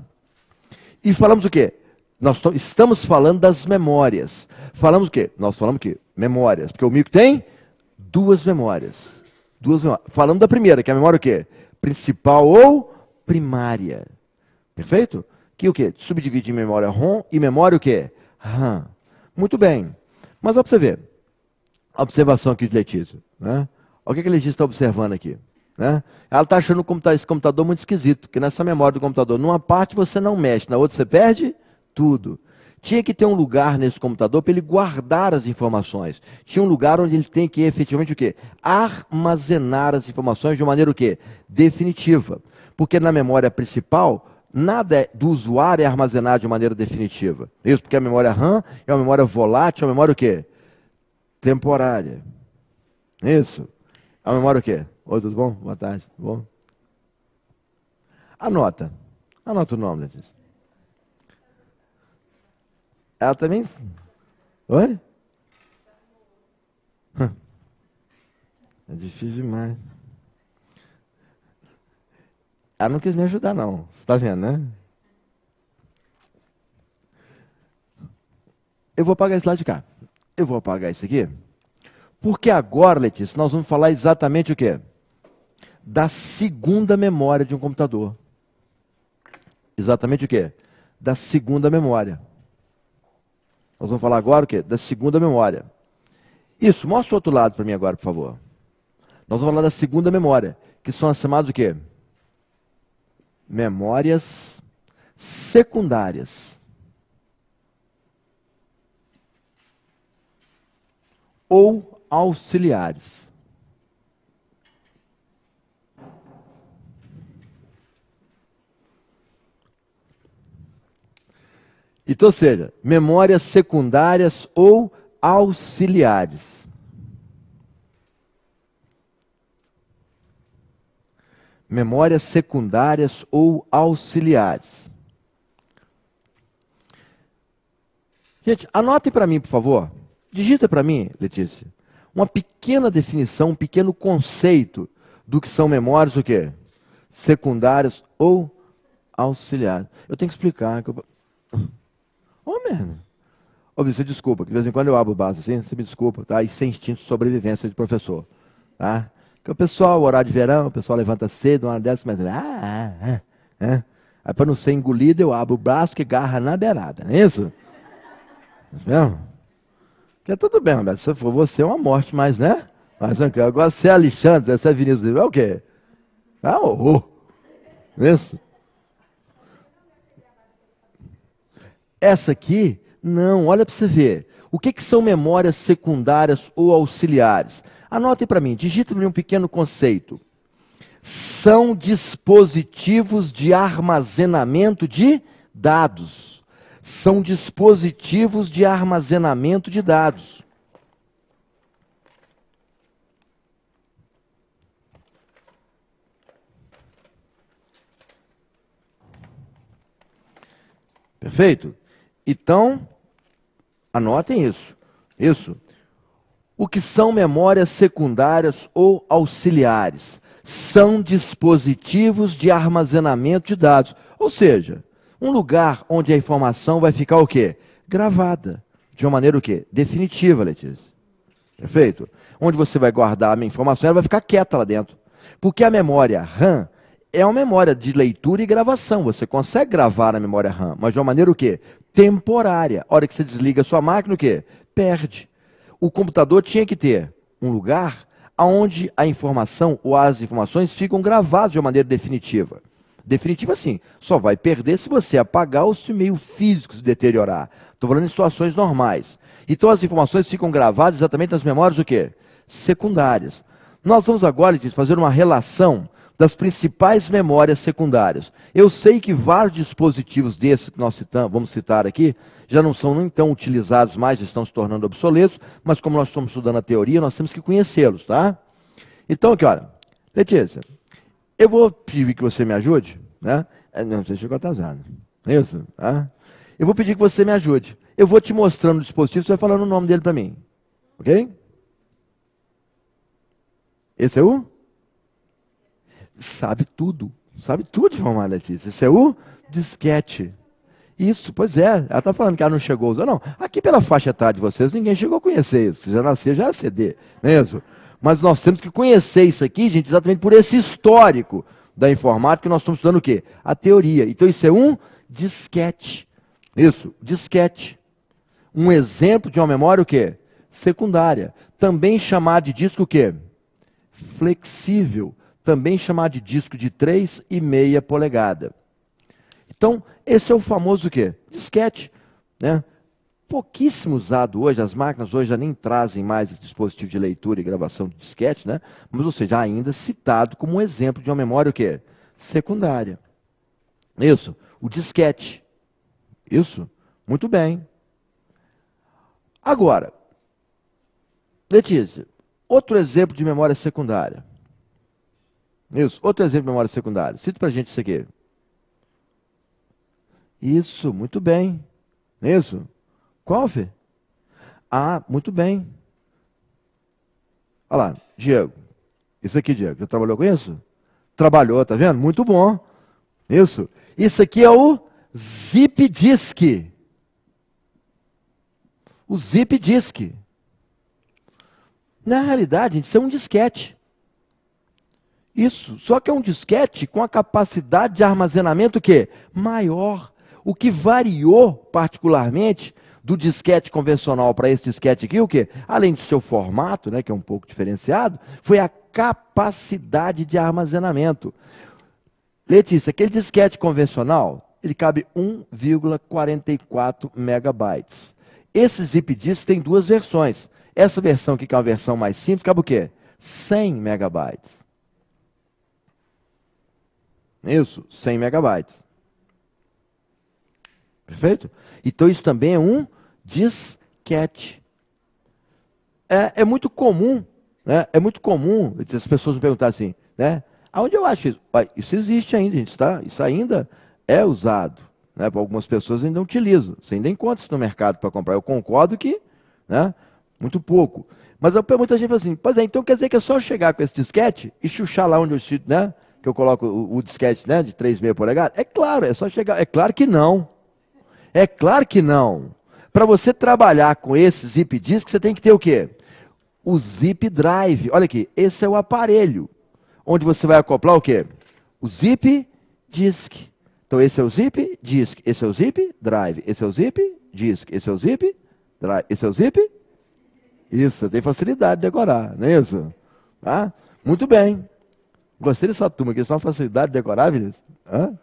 E falamos o quê? Nós estamos falando das memórias. Falamos o quê? Nós falamos o quê? Memórias. Porque o micro tem duas memórias. Duas memórias. Falamos da primeira, que é a memória o quê? Principal ou primária. Perfeito? Que o quê? Subdivide em memória ROM e memória o quê? RAM. Muito bem. Mas olha para você ver. A observação aqui de Letícia. Né? Olha o que a Letícia está observando aqui. Né? Ela está achando esse computador muito esquisito, que nessa memória do computador, numa parte você não mexe, na outra você perde tudo. Tinha que ter um lugar nesse computador para ele guardar as informações. Tinha um lugar onde ele tem que efetivamente o quê? Armazenar as informações de uma maneira o quê? Definitiva. Porque na memória principal, nada do usuário é armazenado de maneira definitiva. Isso porque a memória RAM é uma memória volátil, é uma memória o quê? Temporária. Isso. A memória o quê? Oi, tudo bom? Boa tarde, tudo bom? Anota. Anota o nome, Letícia. Ela também... Oi? É difícil demais. Ela não quis me ajudar, não. Você está vendo, né? Eu vou apagar esse lado de cá. Eu vou apagar isso aqui. Porque agora, Letícia, nós vamos falar exatamente o quê? Da segunda memória de um computador. Exatamente o quê? Da segunda memória. Nós vamos falar agora o quê? Da segunda memória. Isso, mostra o outro lado para mim agora, por favor. Nós vamos falar da segunda memória, que são as chamadas o quê? Memórias secundárias. Ou auxiliares. Então, ou seja, memórias secundárias ou auxiliares. Memórias secundárias ou auxiliares. Gente, anotem para mim, por favor. Digita para mim, Letícia, uma pequena definição, um pequeno conceito do que são memórias o quê? Secundárias ou auxiliares. Eu tenho que explicar. Ô, merda. Ô, você desculpa, que de vez em quando eu abro o base assim, você me desculpa, tá? Isso é instinto de sobrevivência de professor, tá? Porque o pessoal, horário de verão, o pessoal levanta cedo, uma hora dessa, mas... Aí para não ser engolido, eu abro o braço que garra na beirada, não é isso? Isso mesmo? Que é tudo bem, Roberto, se for você é uma morte, mas, né? Mas agora se é Alexandre, se é Vinícius, é o quê? Ah, horror. Isso. Essa aqui, não, olha para você ver. O que são memórias secundárias ou auxiliares? Anotem para mim, digita para mim um pequeno conceito. São dispositivos de armazenamento de dados. São dispositivos de armazenamento de dados. Perfeito? Então, anotem isso. Isso. O que são memórias secundárias ou auxiliares? São dispositivos de armazenamento de dados. Ou seja, um lugar onde a informação vai ficar o quê? Gravada. De uma maneira o quê? Definitiva, Letícia. Perfeito? Onde você vai guardar a informação, ela vai ficar quieta lá dentro. Porque a memória RAM é uma memória de leitura e gravação. Você consegue gravar na memória RAM, mas de uma maneira o quê? Temporária. A hora que você desliga a sua máquina, o quê? Perde. O computador tinha que ter um lugar onde a informação ou as informações ficam gravadas de uma maneira definitiva. Definitiva, sim, só vai perder se você apagar ou se o meio físico se deteriorar. Estou falando em situações normais. Então as informações ficam gravadas exatamente nas memórias o quê? Secundárias. Nós vamos agora fazer uma relação das principais memórias secundárias. Eu sei que vários dispositivos desses que nós vamos citar aqui, já não são nem tão utilizados mais, estão se tornando obsoletos, mas como nós estamos estudando a teoria, nós temos que conhecê-los, tá? Então aqui, olha, Letícia, eu vou pedir que você me ajude, né? Não, você chegou atrasado. Isso, tá? Eu vou pedir que você me ajude. Eu vou te mostrando o dispositivo, você vai falando o nome dele para mim. Ok? Esse é o? Sabe tudo de informar, Letícia. Esse é o disquete. Isso, pois é. Ela está falando que ela não chegou a usar. Não, aqui pela faixa etária de vocês, ninguém chegou a conhecer isso. Você já nasceu, já era CD, não é isso? Mas nós temos que conhecer isso aqui, gente, exatamente por esse histórico da informática que nós estamos estudando o quê? A teoria. Então isso é um disquete. Isso, disquete. Um exemplo de uma memória o quê? Secundária. Também chamado de disco o quê? Flexível. Também chamado de disco de 3,5 polegada. Então, esse é o famoso o quê? Disquete, né? Pouquíssimo usado hoje, as máquinas hoje já nem trazem mais esse dispositivo de leitura e gravação de disquete, né? Mas, ou seja, ainda citado como um exemplo de uma memória o quê? Secundária. Isso, o disquete. Isso, muito bem. Agora, Letícia, outro exemplo de memória secundária. Isso, outro exemplo de memória secundária. Cita pra gente isso aqui. Isso, muito bem. Isso. Qual, Fê? Ah, muito bem. Olha lá, Diego. Isso aqui, Diego, já trabalhou com isso? Trabalhou, tá vendo? Muito bom. Isso. Isso aqui é o Zip Disk. O Zip Disk. Na realidade, gente, isso é um disquete. Isso, só que é um disquete com a capacidade de armazenamento o quê? Maior. O que variou particularmente do disquete convencional para esse disquete aqui, o quê? Além do seu formato, né, que é um pouco diferenciado, foi a capacidade de armazenamento. Letícia, aquele disquete convencional, ele cabe 1,44 megabytes. Esse Zip Disk tem duas versões. Essa versão aqui, que é uma versão mais simples, cabe o quê? 100 megabytes. Isso, 100 megabytes. Perfeito? Então isso também é um disquete. É muito comum, né? É muito comum as pessoas me perguntarem assim, né? Aonde eu acho isso? Isso existe ainda, gente, tá? Isso ainda é usado, né? Algumas pessoas ainda utilizam. Você ainda encontra isso no mercado para comprar. Eu concordo que, né? Muito pouco. Mas muita gente fala assim, pois é, então quer dizer que é só chegar com esse disquete e chuchar lá onde eu cito, né? Que eu coloco o disquete, né? De 3,5 polegadas? É claro, é só chegar. É claro que não. É claro que não. Para você trabalhar com esse zip disk, você tem que ter o quê? O zip drive. Olha aqui, esse é o aparelho onde você vai acoplar o quê? O zip disk. Então esse é o zip disk, esse é o zip drive, esse é o zip disk, esse é o zip drive, esse é o zip. Isso, você tem facilidade de decorar, não é isso? Tá? Muito bem. Gostei dessa turma aqui, só uma facilidade de decorar, Vinícius. Hã?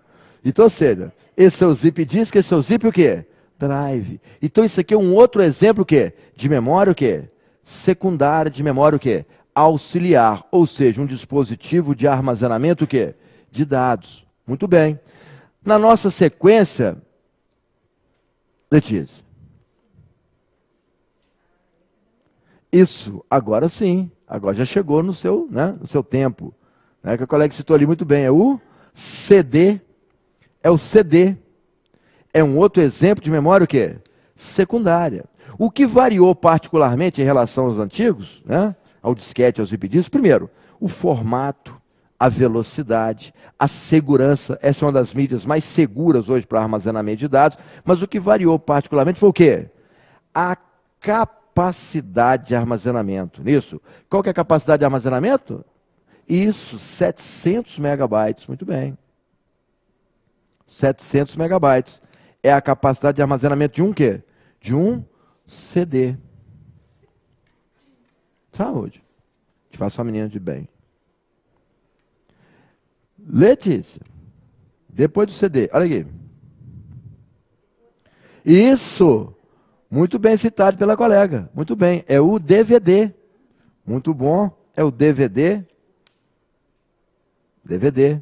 Então, ou seja, esse é o zip disk, esse é o zip o quê? Drive. Então isso aqui é um outro exemplo o quê? De memória o quê? Secundária de memória o quê? Auxiliar, ou seja, um dispositivo de armazenamento o quê? De dados. Muito bem. Na nossa sequência, Letícia. Isso, agora sim. Agora já chegou no seu, né, no seu tempo. Né, que o colega citou ali muito bem. É o CD. É o CD. É um outro exemplo de memória o quê? Secundária. O que variou particularmente em relação aos antigos, né, ao disquete, aos zip disks, primeiro, o formato, a velocidade, a segurança. Essa é uma das mídias mais seguras hoje para armazenamento de dados. Mas o que variou particularmente foi o quê? A capacidade de armazenamento. Nisso. Qual que é a capacidade de armazenamento? Isso, 700 megabytes. Muito bem. 700 megabytes. É a capacidade de armazenamento de um quê? De um CD. Saúde. Te faço uma menina de bem. Letícia. Depois do CD. Olha aqui. Isso. Muito bem citado pela colega. Muito bem. É o DVD. Muito bom. É o DVD. DVD.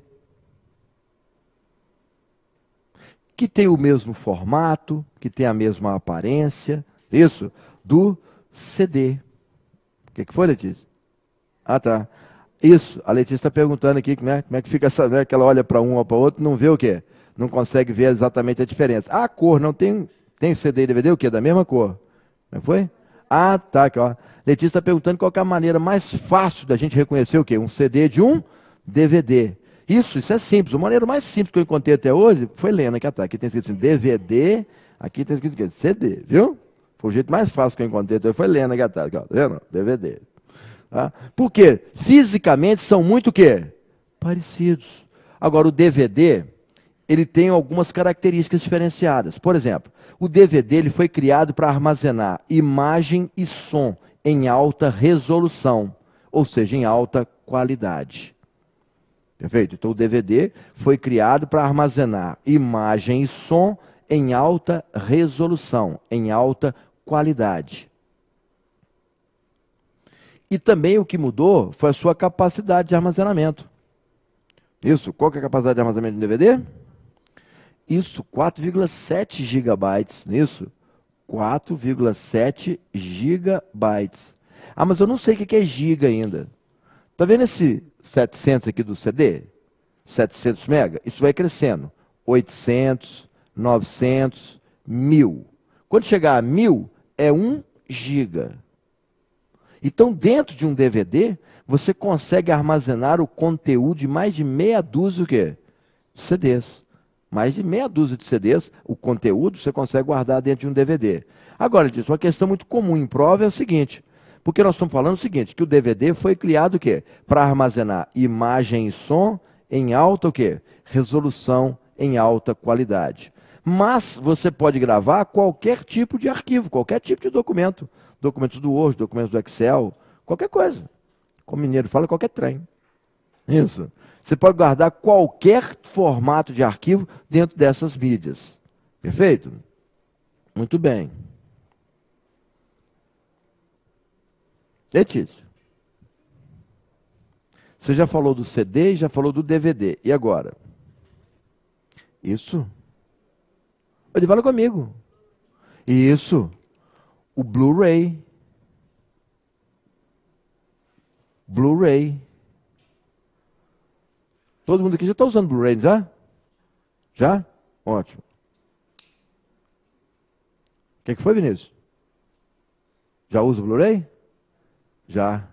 Que tem o mesmo formato, que tem a mesma aparência, isso, do CD. O que foi, Letícia? Ah, tá. Isso, a Letícia está perguntando aqui, né, como é que fica essa, né, que ela olha para um ou para o outro, não vê o quê? Não consegue ver exatamente a diferença. Ah, a cor, não tem, tem CD e DVD o quê? Da mesma cor. Não foi? Ah, tá, aqui, ó. Letícia está perguntando qual que é a maneira mais fácil da gente reconhecer o quê? Um CD de um DVD. Isso é simples. A maneira mais simples que eu encontrei até hoje foi lendo aqui atrás. Aqui tem escrito assim, DVD, aqui tem escrito CD, viu? Foi o jeito mais fácil que eu encontrei até hoje, foi lendo aqui atrás. Aqui, ó, tá vendo? DVD. Tá? Por quê? Fisicamente são muito o quê? Parecidos. Agora, o DVD, ele tem algumas características diferenciadas. Por exemplo, o DVD ele foi criado para armazenar imagem e som em alta resolução, ou seja, em alta qualidade. Perfeito? Então o DVD foi criado para armazenar imagem e som em alta resolução, em alta qualidade. E também o que mudou foi a sua capacidade de armazenamento. Isso, qual que é a capacidade de armazenamento do DVD? Isso, 4,7 gigabytes. Isso, 4,7 gigabytes. Ah, mas eu não sei o que é giga ainda. Está vendo esse 700 aqui do CD? 700 mega? Isso vai crescendo. 800, 900, 1000. Quando chegar a 1000, é 1 giga. Então, dentro de um DVD, você consegue armazenar o conteúdo de mais de meia dúzia de CDs. Mais de meia dúzia de CDs, o conteúdo você consegue guardar dentro de um DVD. Agora, diz, uma questão muito comum em prova é o seguinte, porque nós estamos falando o seguinte, que o DVD foi criado o quê? Para armazenar imagem e som em alta o quê? Resolução, em alta qualidade. Mas você pode gravar qualquer tipo de arquivo, qualquer tipo de documento. Documentos do Word, documentos do Excel, qualquer coisa. Como mineiro fala, qualquer trem. Isso. Você pode guardar qualquer formato de arquivo dentro dessas mídias. Perfeito? Muito bem. Letícia. Você já falou do CD e já falou do DVD. E agora? Isso. Ele fala comigo. Isso. O Blu-ray. Blu-ray. Todo mundo aqui já está usando Blu-ray, já? Já? Ótimo. O que foi, Vinícius? Já usa o Blu-ray? Já.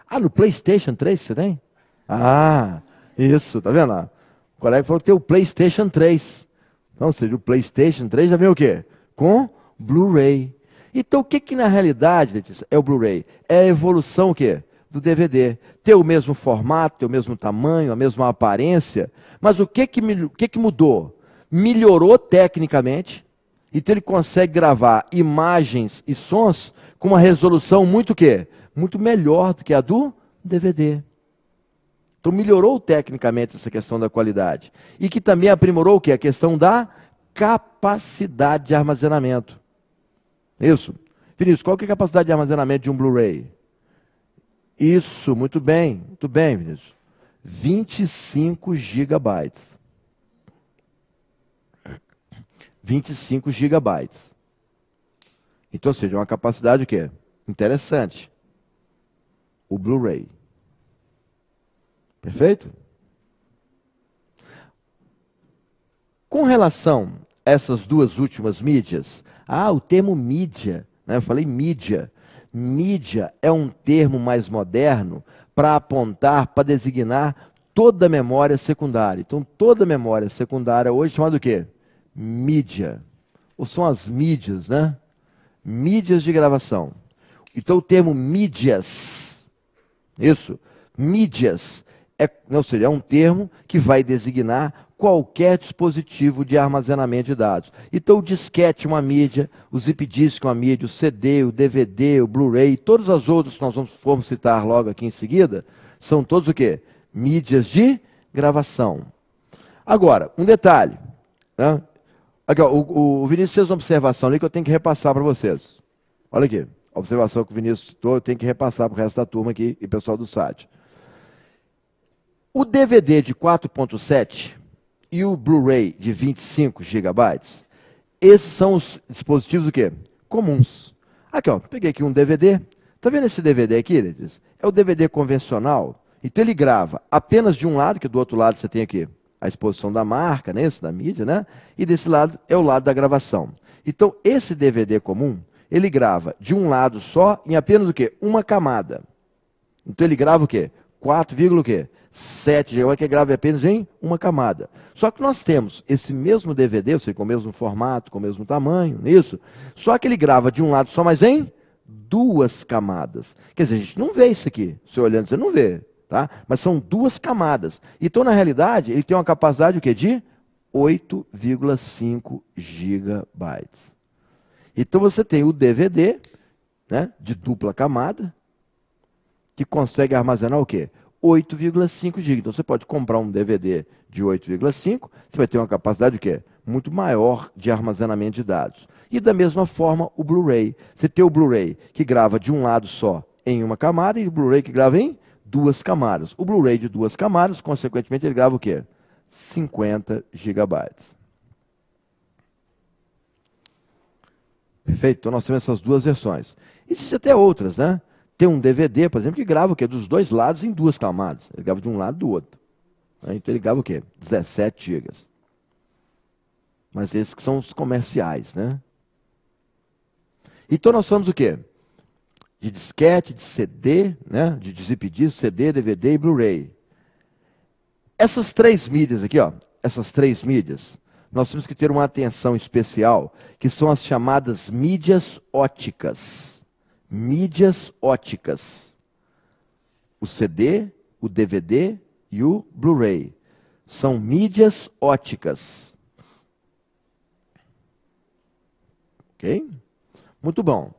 Ah, no PlayStation 3 você tem? Ah, isso, tá vendo lá? O colega falou que tem o PlayStation 3. Então, ou seja, o PlayStation 3 já vem o quê? Com Blu-ray. Então, o que que na realidade, Letícia, é o Blu-ray? É a evolução o quê? Do DVD. Ter o mesmo formato, ter o mesmo tamanho, a mesma aparência. Mas o que que mudou? Melhorou tecnicamente. Então ele consegue gravar imagens e sons com uma resolução muito o quê? Muito melhor do que a do DVD. Então melhorou tecnicamente essa questão da qualidade. E que também aprimorou o quê? A questão da capacidade de armazenamento. Isso. Vinícius, qual que é a capacidade de armazenamento de um Blu-ray? Isso, muito bem, Vinícius. 25 gigabytes. 25 gigabytes. Então, ou seja, uma capacidade o quê? Interessante. O Blu-ray. Perfeito? Com relação a essas duas últimas mídias, o termo mídia, né? Eu falei mídia. Mídia é um termo mais moderno para apontar, para designar toda a memória secundária. Então, toda a memória secundária hoje é chamada o quê? Mídia. Ou são as mídias, né? Mídias de gravação. Então, o termo mídias, isso, mídias, ou seja, é um termo que vai designar qualquer dispositivo de armazenamento de dados. Então, o disquete é uma mídia, o zip disk é uma mídia, o CD, o DVD, o Blu-ray, todas as outras que nós vamos citar logo aqui em seguida, são todos o quê? Mídias de gravação. Agora, um detalhe, né? Aqui, ó, o Vinícius fez uma observação ali que eu tenho que repassar para vocês. Olha aqui, a observação que o Vinícius citou, eu tenho que repassar para o resto da turma aqui e pessoal do site. O DVD de 4.7 e o Blu-ray de 25 gigabytes, esses são os dispositivos o quê? Comuns. Aqui, ó, peguei aqui um DVD. Tá vendo esse DVD aqui, Letícia? É o DVD convencional. Então ele grava apenas de um lado, que do outro lado você tem aqui a exposição da marca, né, da mídia, né? E desse lado é o lado da gravação. Então esse DVD comum, ele grava de um lado só em apenas o quê? Uma camada. Então ele grava o quê? 4,7 GB que grava apenas em uma camada. Só que nós temos esse mesmo DVD, ou seja, com o mesmo formato, com o mesmo tamanho, nisso, só que ele grava de um lado só, mas em duas camadas. Quer dizer, a gente não vê isso aqui. Você olhando, você não vê, tá? Mas são duas camadas. Então, na realidade, ele tem uma capacidade o quê? De 8,5 gigabytes. Então, você tem o DVD, né, de dupla camada, que consegue armazenar o quê? 8,5 GB. Então, você pode comprar um DVD de 8,5, você vai ter uma capacidade o quê? Muito maior de armazenamento de dados. E da mesma forma, o Blu-ray. Você tem o Blu-ray que grava de um lado só em uma camada e o Blu-ray que grava em duas camadas. O Blu-ray de duas camadas, consequentemente, ele grava o quê? 50 gigabytes. Perfeito? Então, nós temos essas duas versões. Existem até outras, né? Tem um DVD, por exemplo, que grava o quê? Dos dois lados em duas camadas. Ele grava de um lado e do outro. Então ele grava o quê? 17 gigas. Mas esses que são os comerciais, né? Então nós falamos o quê? De disquete, de CD, né? De zip disk, CD, DVD e Blu-ray. Essas três mídias aqui, ó, essas três mídias, nós temos que ter uma atenção especial, que são as chamadas mídias óticas. Mídias óticas. O CD, o DVD e o Blu-ray. São mídias óticas. Ok? Muito bom.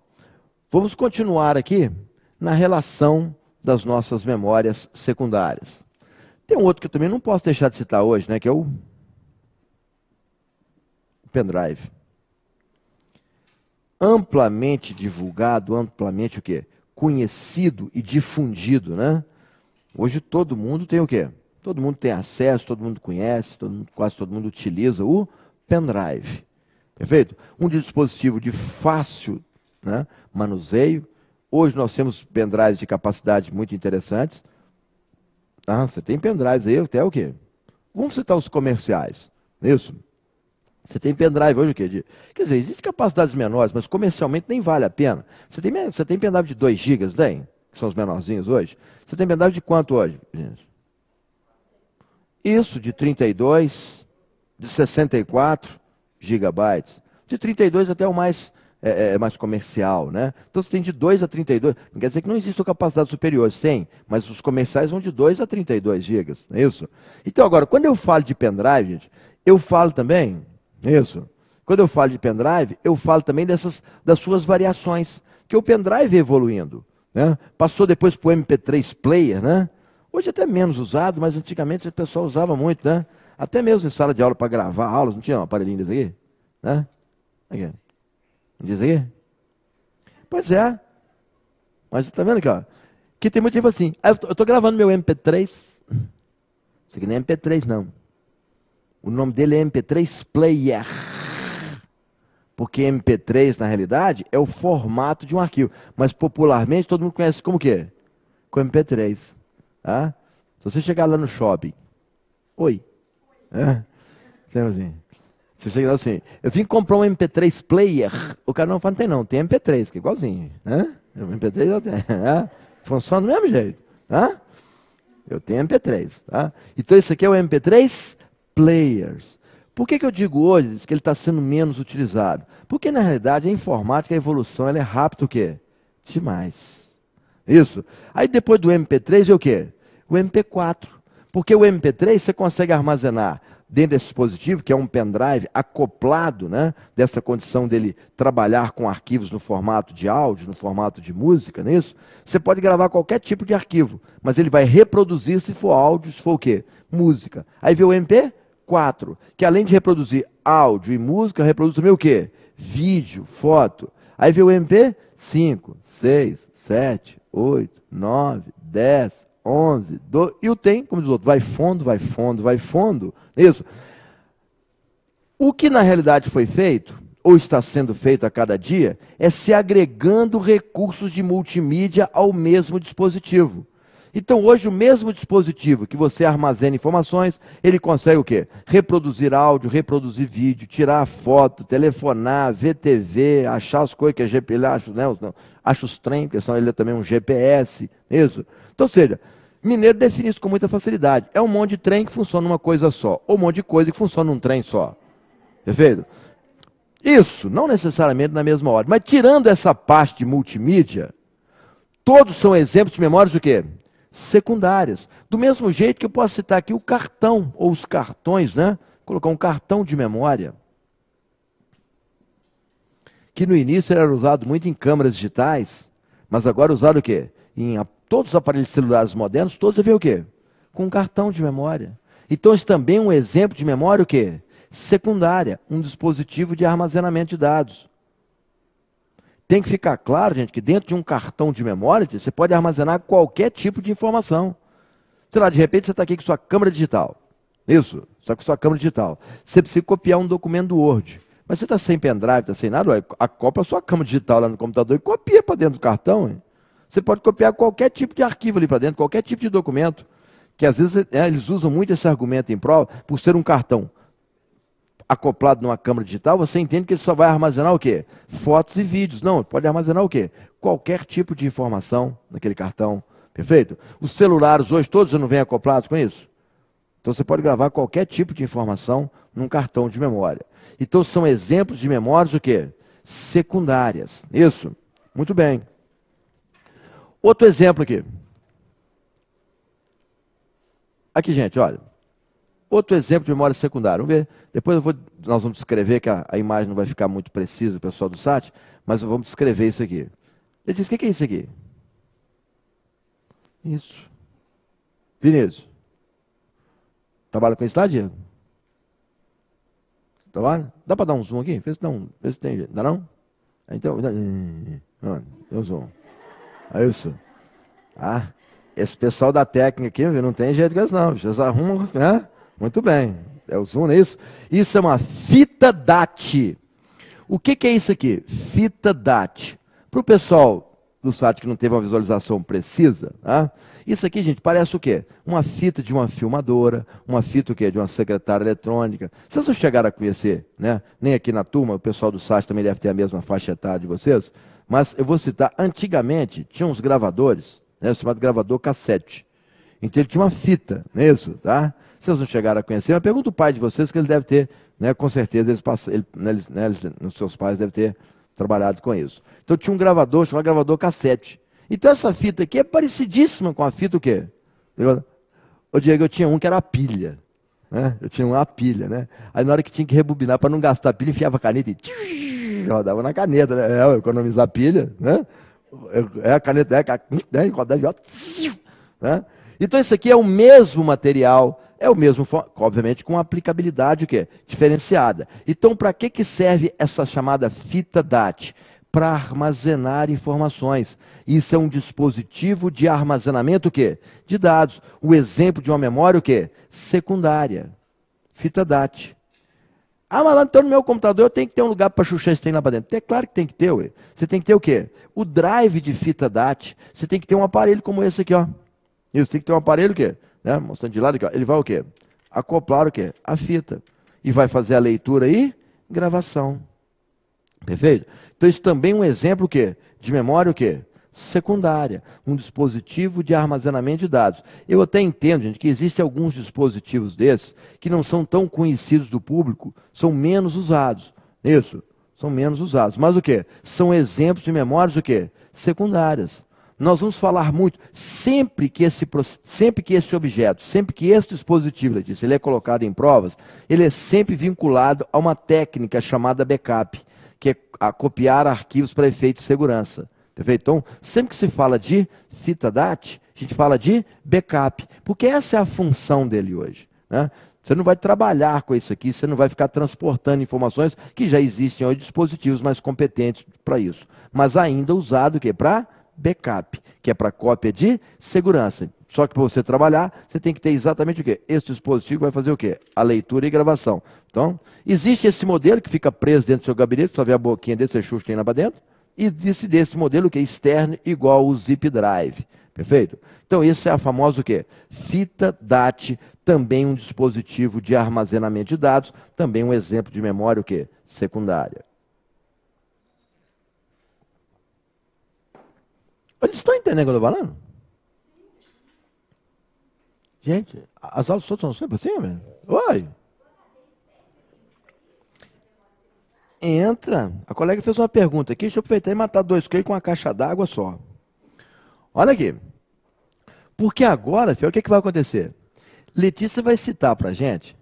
Vamos continuar aqui na relação das nossas memórias secundárias. Tem um outro que eu também não posso deixar de citar hoje, né, que é o pendrive. Amplamente divulgado, amplamente o quê? Conhecido e difundido, né? Hoje todo mundo tem o quê? Todo mundo tem acesso, todo mundo conhece, quase todo mundo utiliza o pendrive. Perfeito? Um dispositivo de fácil, né, manuseio. Hoje nós temos pendrives de capacidade muito interessantes. Você tem pendrives aí até o quê? Vamos citar os comerciais. Isso. Você tem pendrive hoje o quê? Quer dizer, existem capacidades menores, mas comercialmente nem vale a pena. Você tem pendrive de 2 GB, tem? Que são os menorzinhos hoje. Você tem pendrive de quanto hoje, gente? Isso, de 32, de 64 gigabytes. De 32 até o mais, mais comercial, né? Então você tem de 2 a 32. Não quer dizer que não existam capacidades superiores, tem, mas os comerciais vão de 2 a 32 gigas, não é isso? Então agora, quando eu falo de pendrive, gente, eu falo também, isso, quando eu falo de pendrive, eu falo também das suas variações, que o pendrive é evoluindo, né? Passou depois para o MP3 player, né? Hoje até menos usado, mas antigamente o pessoal usava muito, né? Até mesmo em sala de aula para gravar aulas, não tinha um aparelhinho desse aqui? Né? Aqui. Não diz aqui? Pois é. Mas está vendo aqui, ó? Que tem muito tipo assim, eu estou gravando meu MP3. Isso aqui não é MP3, não. O nome dele é MP3 Player. Porque MP3, na realidade, é o formato de um arquivo. Mas popularmente todo mundo conhece como que é? Com MP3. Tá? Se você chegar lá no shopping, oi. Então, assim, se você chegar assim, eu vim comprar um MP3 player, o cara não fala, não tem não, tem MP3, que é igualzinho. O MP3 eu tenho. Funciona do mesmo jeito. Eu tenho MP3. Tá? Então isso aqui é o MP3 Players. Por que eu digo hoje que ele está sendo menos utilizado? Porque na realidade a informática, a evolução, ela é rápida o quê? Demais. Isso. Aí depois do MP3 é o quê? O MP4. Porque o MP3 você consegue armazenar dentro desse dispositivo, que é um pendrive acoplado, né, dessa condição dele trabalhar com arquivos no formato de áudio, no formato de música, não é isso? Você pode gravar qualquer tipo de arquivo, mas ele vai reproduzir se for áudio, se for o quê? Música. Aí vem o MP4, que além de reproduzir áudio e música, reproduz também o quê? Vídeo, foto. Aí vem o MP5, 6, 7, 8, 9, 10, 11, 12, e o tem, como diz o outro, vai fundo, vai fundo, vai fundo. Isso. O que na realidade foi feito, ou está sendo feito a cada dia, é se agregando recursos de multimídia ao mesmo dispositivo. Então hoje o mesmo dispositivo que você armazena informações, ele consegue o quê? Reproduzir áudio, reproduzir vídeo, tirar foto, telefonar, ver TV, achar as coisas que é GPS, acha os trem, porque senão ele é também um GPS, isso. Então, ou seja, mineiro define isso com muita facilidade. É um monte de trem que funciona numa coisa só, ou um monte de coisa que funciona num trem só. Perfeito? Isso, não necessariamente na mesma ordem, mas tirando essa parte de multimídia, todos são exemplos de memórias do quê? Secundárias. Do mesmo jeito que eu posso citar aqui o cartão, ou os cartões, né? Colocar um cartão de memória, que no início era usado muito em câmeras digitais, mas agora é usado o quê? Todos os aparelhos celulares modernos, todos você vê o quê? Com um cartão de memória. Então isso também é um exemplo de memória o quê? Secundária, um dispositivo de armazenamento de dados. Tem que ficar claro, gente, que dentro de um cartão de memória, você pode armazenar qualquer tipo de informação. Sei lá, de repente você está aqui com sua câmera digital. Isso, você está com sua câmera digital. Você precisa copiar um documento do Word. Mas você está sem pendrive, está sem nada, acopla a sua câmera digital lá no computador e copia para dentro do cartão. Hein? Você pode copiar qualquer tipo de arquivo ali para dentro, qualquer tipo de documento. Que às vezes eles usam muito esse argumento em prova, por ser um cartão acoplado numa câmera digital, você entende que ele só vai armazenar o quê? Fotos e vídeos. Não, pode armazenar o quê? Qualquer tipo de informação naquele cartão. Perfeito? Os celulares hoje todos não vêm acoplados com isso? Então você pode gravar qualquer tipo de informação num cartão de memória. Então são exemplos de memórias o quê? Secundárias. Isso? Muito bem. Outro exemplo aqui. Aqui, gente, olha. Outro exemplo de memória secundária. Vamos ver. Depois nós vamos descrever, que a imagem não vai ficar muito precisa, o pessoal do site, mas vamos descrever isso aqui. Ele diz, o que é isso aqui? Isso. Vinícius. Trabalha com isso, tá, Diego? Trabalha? Dá para dar um zoom aqui? Vê se tem jeito. Dá não? Então, dá um zoom. É isso. Esse pessoal da técnica aqui, não tem jeito com isso não. Vocês arrumam, né? Muito bem. É o zoom, não é isso? Isso é uma fita DAT. O que é isso aqui? Fita DAT. Para o pessoal do site que não teve uma visualização precisa, tá? Isso aqui, gente, parece o quê? Uma fita de uma filmadora, uma fita o quê? De uma secretária eletrônica. Vocês não chegaram a conhecer, né? Nem aqui na turma, o pessoal do site também deve ter a mesma faixa etária de vocês, mas eu vou citar, antigamente tinha uns gravadores, né, chamado gravador cassete. Então ele tinha uma fita, não é isso? Tá? Vocês não chegaram a conhecer, mas pergunta o pai de vocês que ele deve ter, né, com certeza, os seus pais devem ter trabalhado com isso. Então tinha um gravador, chamado gravador cassete. Então essa fita aqui é parecidíssima com a fita o quê? Ô Diego, eu tinha um que era a pilha. Né? Eu tinha uma pilha, né? Aí na hora que tinha que rebobinar, para não gastar pilha, enfiava a caneta e rodava na caneta, né? Economizar pilha, né? A caneta, rodava, né? Então isso aqui é o mesmo material, é o mesmo, obviamente, com aplicabilidade o quê? Diferenciada. Então, para que serve essa chamada fita DAT? Para armazenar informações. Isso é um dispositivo de armazenamento o quê? De dados. O exemplo de uma memória o quê? Secundária. Fita DAT. Ah, mas lá então no meu computador eu tenho que ter um lugar para chuchar esse trem lá para dentro. É claro que tem que ter, ué. Você tem que ter o quê? O drive de fita DAT. Você tem que ter um aparelho como esse aqui, ó. Isso, tem que ter um aparelho o quê? Né? Mostrando de lado aqui, ó. Ele vai o quê? Acoplar o quê? A fita. E vai fazer a leitura e gravação. Perfeito? Então isso também é um exemplo o quê? De memória o quê? Secundária. Um dispositivo de armazenamento de dados. Eu até entendo, gente, que existem alguns dispositivos desses que não são tão conhecidos do público, são menos usados. Isso, são menos usados. Mas o quê? São exemplos de memórias o quê? Secundárias. Nós vamos falar muito, sempre que esse objeto, sempre que esse dispositivo, Letícia, ele é colocado em provas, ele é sempre vinculado a uma técnica chamada backup, que é a copiar arquivos para efeito de segurança. Perfeito? Então, sempre que se fala de fita DAT, a gente fala de backup, porque essa é a função dele hoje. Né? Você não vai trabalhar com isso aqui, você não vai ficar transportando informações que já existem hoje, dispositivos mais competentes para isso. Mas ainda usado o quê? Para backup, que é para cópia de segurança. Só que para você trabalhar, você tem que ter exatamente o quê? Esse dispositivo vai fazer o quê? A leitura e gravação. Então, existe esse modelo que fica preso dentro do seu gabinete, só vê a boquinha desse, você chucha tem lá para dentro. E existe desse modelo que é externo, igual o zip drive. Perfeito? Então, isso é a famosa o quê? Fita DAT, também um dispositivo de armazenamento de dados, também um exemplo de memória o quê? Secundária. Eles estão entendendo o que eu estou falando? Gente, as aulas todas são sempre assim, velho? Oi! Entra. A colega fez uma pergunta aqui, deixa eu aproveitar e matar 2 coelhos com uma caixa d'água só. Olha aqui. Porque agora, filho, o que vai acontecer? Letícia vai citar para a gente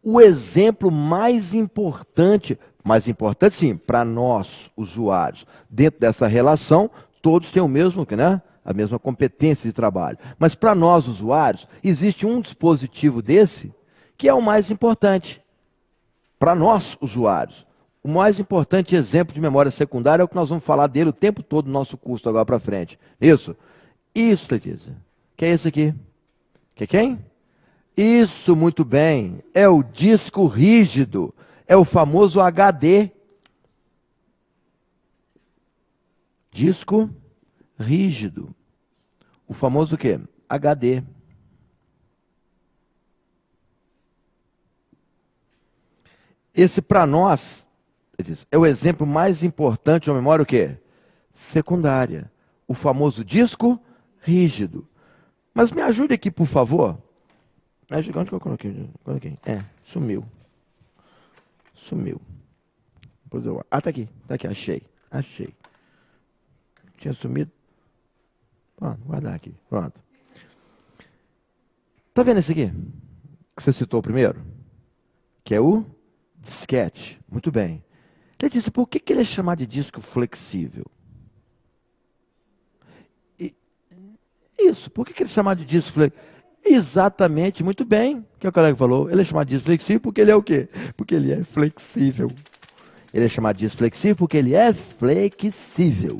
o exemplo mais importante sim, para nós, usuários. Dentro dessa relação, todos têm o mesmo, né? A mesma competência de trabalho. Mas para nós, usuários, existe um dispositivo desse que é o mais importante. Para nós, usuários. O mais importante exemplo de memória secundária é o que nós vamos falar dele o tempo todo no nosso curso agora para frente. Isso? Isso, Letícia. Que é esse aqui? Que é quem? Isso, muito bem. É o disco rígido. É o famoso HD. Disco rígido. O famoso o quê? HD. Esse, para nós, é o exemplo mais importante de uma memória o quê? Secundária. O famoso disco rígido. Mas me ajude aqui, por favor. Onde que eu coloquei? Sumiu. Sumiu. Tá aqui, achei. Tinha sumido. Pronto, vou guardar aqui. Pronto. Tá vendo esse aqui? Que você citou primeiro? Que é o disquete. Muito bem. Letícia, por que ele é chamado de disco flexível? Isso, por que ele é chamado de disco flexível? Exatamente, muito bem, o que o colega falou. Ele é chamado de disco flexível porque ele é o quê? Porque ele é flexível. Ele é chamado de disco flexível porque ele é flexível.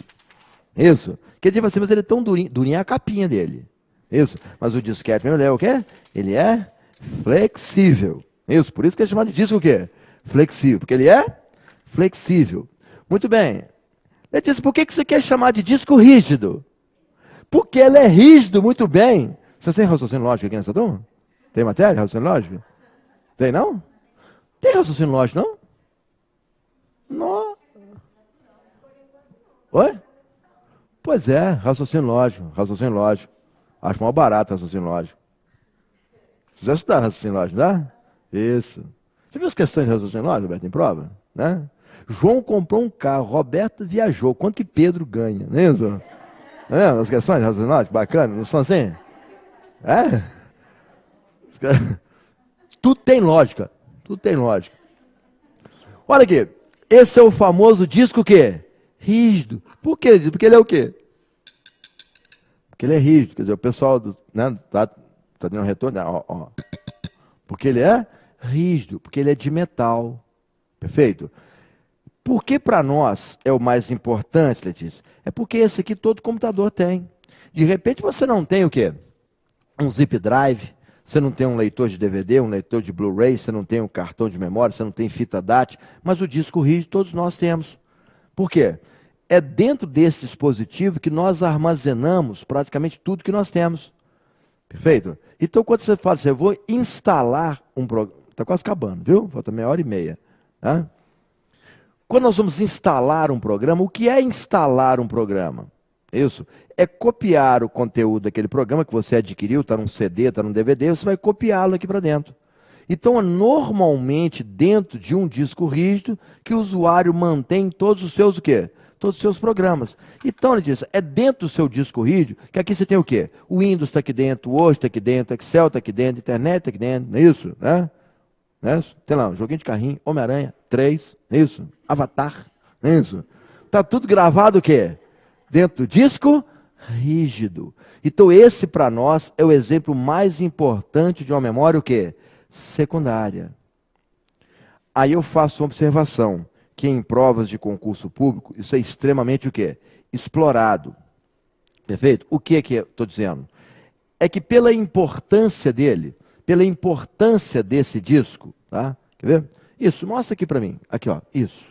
Isso. Quer dizer assim, mas ele é tão durinho, durinho é a capinha dele. Isso. Mas o disquete mesmo, ele é o quê? Ele é flexível. Isso. Por isso que é chamado de disco o quê? Flexível. Porque ele é flexível. Muito bem. Letícia, por que você quer chamar de disco rígido? Porque ele é rígido, muito bem. Você tem raciocínio lógico aqui nessa turma? Tem matéria, raciocínio lógico? Tem não? Tem raciocínio lógico, não? Não. Oi? Pois é, raciocínio lógico, raciocínio lógico. Acho mal barato raciocínio lógico. Vocês já estudaram raciocínio lógico, não dá? Isso. Você viu as questões de raciocínio lógico, Roberto, em prova? Né? João comprou um carro, Roberto viajou. Quanto que Pedro ganha? Não é isso? Não é? As questões de raciocínio lógico, bacana, não são assim? É? Tudo tem lógica. Tudo tem lógica. Olha aqui. Esse é o famoso disco o quê? Rígido. Por quê? Porque ele é o quê? Porque ele é rígido. Quer dizer, o pessoal né, tá dando retorno. Ó. Porque ele é rígido. Porque ele é de metal. Perfeito? Por que para nós é o mais importante, Letícia? É porque esse aqui todo computador tem. De repente você não tem o quê? Um zip drive. Você não tem um leitor de DVD, um leitor de Blu-ray, você não tem um cartão de memória, você não tem fita DAT, mas o disco rígido todos nós temos. Por quê? É dentro desse dispositivo que nós armazenamos praticamente tudo que nós temos. Perfeito? Então, quando você fala assim, eu vou instalar um programa, está quase acabando, viu? Falta meia hora e meia. Tá? Quando nós vamos instalar um programa, o que é instalar um programa? Isso. É copiar o conteúdo daquele programa que você adquiriu, está num CD, está num DVD, você vai copiá-lo aqui para dentro. Então, é normalmente dentro de um disco rígido que o usuário mantém todos os seus o quê? Todos os seus programas. Então, ele diz, é dentro do seu disco rígido que aqui você tem o quê? O Windows está aqui dentro, o Word está aqui dentro, o Excel está aqui dentro, a Internet está aqui dentro, não é isso? Né? Tem lá um joguinho de carrinho, Homem-Aranha, 3, não é isso? Avatar, não é isso? Está tudo gravado o quê? Dentro do disco rígido. Então esse para nós é o exemplo mais importante de uma memória o quê? Secundária. Aí eu faço uma observação, que em provas de concurso público, isso é extremamente o quê? Explorado. Perfeito? O que é que eu estou dizendo? É que pela importância dele, pela importância desse disco, tá? Quer ver? Isso, mostra aqui para mim. Aqui, ó, isso.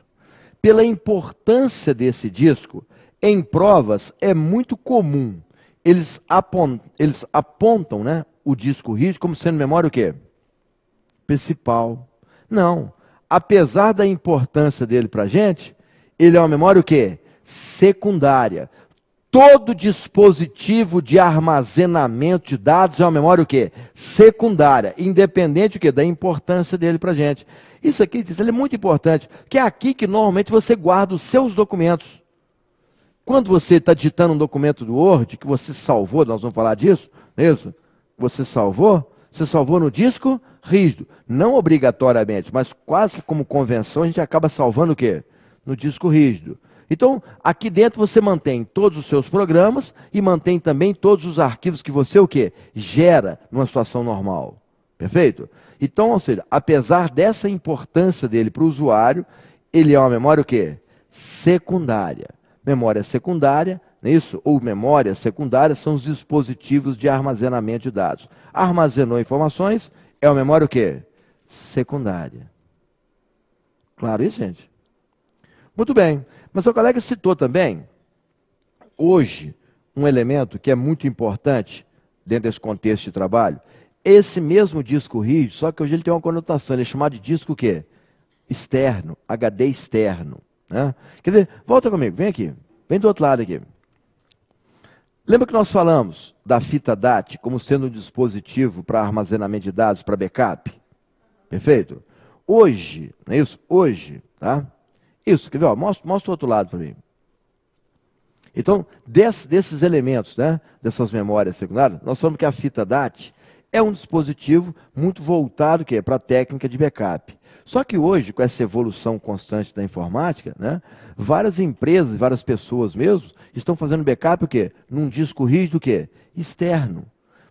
Pela importância desse disco, em provas é muito comum. Eles apontam, né, o disco rígido como sendo memória o quê? Principal. Não. Apesar da importância dele para a gente, ele é uma memória o quê? Secundária. Todo dispositivo de armazenamento de dados é uma memória o quê? Secundária. Independente o quê? Da importância dele para a gente. Isso aqui, ele é muito importante, que é aqui que normalmente você guarda os seus documentos. Quando você está digitando um documento do Word, que você salvou, nós vamos falar disso, não é isso? Você salvou no disco rígido. Não obrigatoriamente, mas quase que como convenção, a gente acaba salvando o quê? No disco rígido. Então, aqui dentro você mantém todos os seus programas e mantém também todos os arquivos que você o quê? Gera numa situação normal. Perfeito? Então, ou seja, apesar dessa importância dele para o usuário, ele é uma memória o quê? Secundária. Memória secundária, não é isso? Ou memória secundária são os dispositivos de armazenamento de dados. Armazenou informações, é uma memória o quê? Secundária. Claro isso, gente? Muito bem. Mas o colega citou também, hoje, um elemento que é muito importante dentro desse contexto de trabalho. Esse mesmo disco rígido, só que hoje ele tem uma conotação, ele é chamado de disco o quê? Externo, HD externo. Né? Quer ver? Volta comigo, vem aqui. Vem do outro lado aqui. Lembra que nós falamos da fita DAT como sendo um dispositivo para armazenamento de dados, para backup? Perfeito? Hoje, não é isso? Hoje, tá? Isso, quer ver? Ó, mostra o outro lado para mim. Então, desses elementos, né, dessas memórias secundárias, nós falamos que a fita DAT é um dispositivo muito voltado para a técnica de backup. Só que hoje, com essa evolução constante da informática, né, várias empresas, várias pessoas mesmo, estão fazendo backup o quê? Num disco rígido o quê? Externo.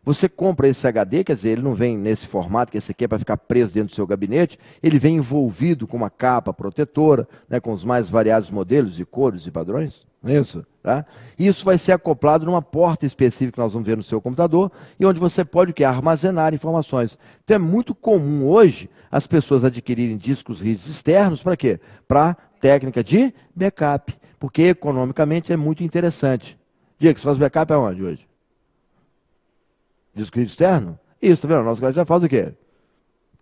Você compra esse HD, quer dizer, ele não vem nesse formato que esse aqui é para ficar preso dentro do seu gabinete, ele vem envolvido com uma capa protetora, né, com os mais variados modelos e cores e padrões. Não é isso? Tá? Isso vai ser acoplado numa porta específica que nós vamos ver no seu computador e onde você pode o quê? Armazenar informações. Então é muito comum hoje as pessoas adquirirem discos rígidos externos para quê? Para técnica de backup, porque economicamente é muito interessante. Diga que você faz backup aonde hoje? Disco rígido externo? Isso, tá vendo? Nosso cara já faz o quê?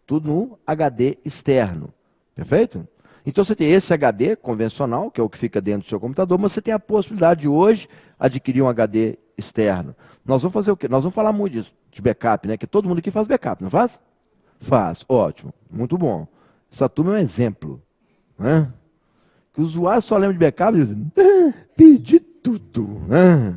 Tudo no HD externo. Perfeito? Então você tem esse HD convencional, que é o que fica dentro do seu computador, mas você tem a possibilidade de hoje adquirir um HD externo. Nós vamos fazer o quê? Nós vamos falar muito disso, de backup, né? Que todo mundo aqui faz backup, não faz? Faz, ótimo, muito bom. Essa turma é um exemplo. Né? Que o usuário só lembra de backup e diz, pedi tudo. Né?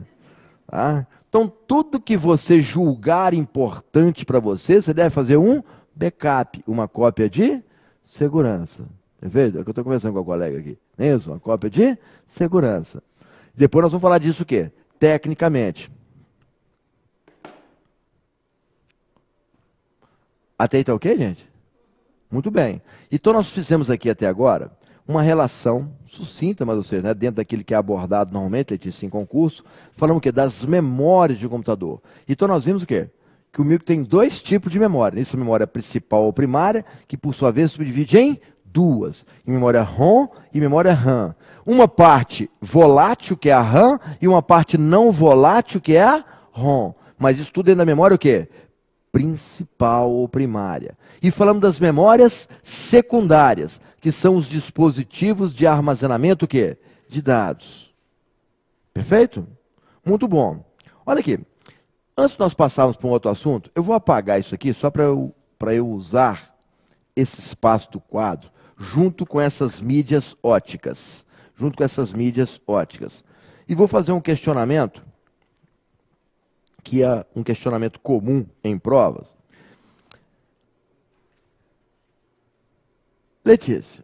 Tá? Então tudo que você julgar importante para você, você deve fazer um backup, uma cópia de segurança. Perfeito? É o que eu estou conversando com a colega aqui. Não é isso? Uma cópia de segurança. Depois nós vamos falar disso o quê? Tecnicamente. Até aí está ok, gente? Muito bem. Então nós fizemos aqui até agora uma relação sucinta, mas ou seja, né, dentro daquilo que é abordado normalmente, Letícia, em concurso, falamos o quê? Das memórias de computador. Então nós vimos o quê? Que o micro tem dois tipos de memória. Isso é memória principal ou primária, que por sua vez se subdivide em duas, em memória ROM e memória RAM. Uma parte volátil, que é a RAM, e uma parte não volátil, que é a ROM. Mas isso tudo dentro da memória o quê? Principal ou primária. E falamos das memórias secundárias, que são os dispositivos de armazenamento o quê? De dados. Perfeito? Muito bom. Olha aqui. Antes de nós passarmos para um outro assunto, eu vou apagar isso aqui só para eu usar esse espaço do quadro junto com essas mídias óticas. Junto com essas mídias óticas. E vou fazer um questionamento, que é um questionamento comum em provas. Letícia,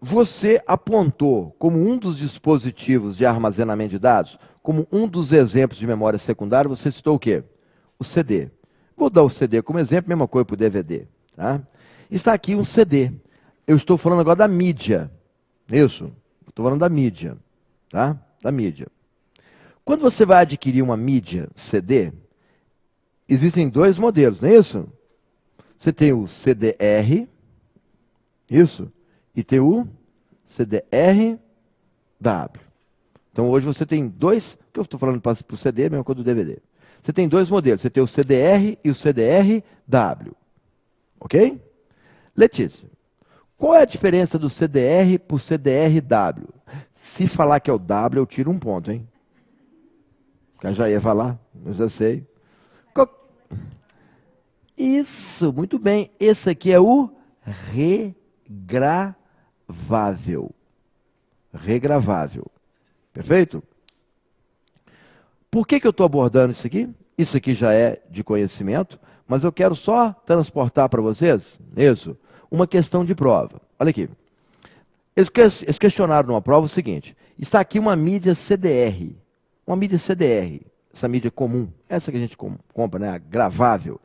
você apontou como um dos dispositivos de armazenamento de dados, como um dos exemplos de memória secundária, você citou o quê? O CD. Vou dar o CD como exemplo, mesma coisa para o DVD. Tá? Está aqui um CD. Eu estou falando agora da mídia. Isso? Estou falando da mídia. Tá? Da mídia. Quando você vai adquirir uma mídia CD, existem dois modelos, não é isso? Você tem o CDR, isso, e tem o CDR-W. Então hoje você tem dois, que eu estou falando para o CD, a mesma coisa do DVD. Você tem dois modelos, você tem o CDR e o CDR-W. Ok? Letícia, qual é a diferença do CDR para o CDR-W? Se falar que é o W, eu tiro um ponto, hein? Eu já ia falar, eu já sei. Isso, muito bem. Esse aqui é o regravável. Regravável. Perfeito? Por que eu estou abordando isso aqui? Isso aqui já é de conhecimento, mas eu quero só transportar para vocês, isso, uma questão de prova. Olha aqui. Eles questionaram numa prova o seguinte: está aqui uma mídia CDR. Uma mídia CDR, essa mídia comum, essa que a gente compra, né, a gravável.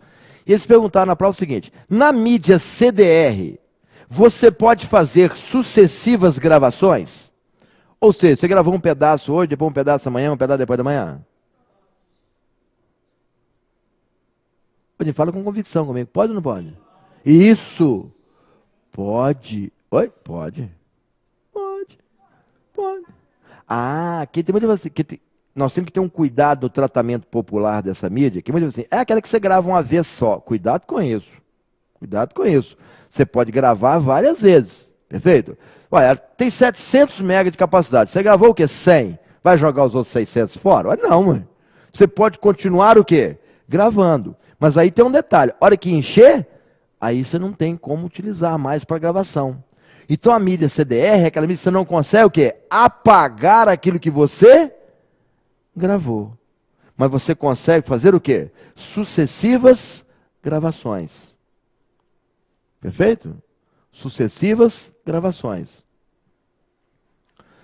E eles perguntaram na prova o seguinte: na mídia CDR, você pode fazer sucessivas gravações? Ou seja, você gravou um pedaço hoje, depois um pedaço amanhã, um pedaço depois da manhã? Pode, fala com convicção comigo. Pode ou não pode? Isso. Pode. Oi? Pode. Pode. Pode. Ah, aqui tem muita gente. Nós temos que ter um cuidado no tratamento popular dessa mídia, que muitas vezes assim, é aquela que você grava uma vez só. Cuidado com isso. Cuidado com isso. Você pode gravar várias vezes. Perfeito? Olha, tem 700 MB de capacidade. Você gravou o quê? 100. Vai jogar os outros 600 fora? Olha, não, mãe. Você pode continuar o quê? Gravando. Mas aí tem um detalhe. A hora que encher, aí você não tem como utilizar mais para gravação. Então a mídia CDR é aquela mídia que você não consegue o quê? Apagar aquilo que você gravou. Mas você consegue fazer o quê? Sucessivas gravações. Perfeito? Sucessivas gravações.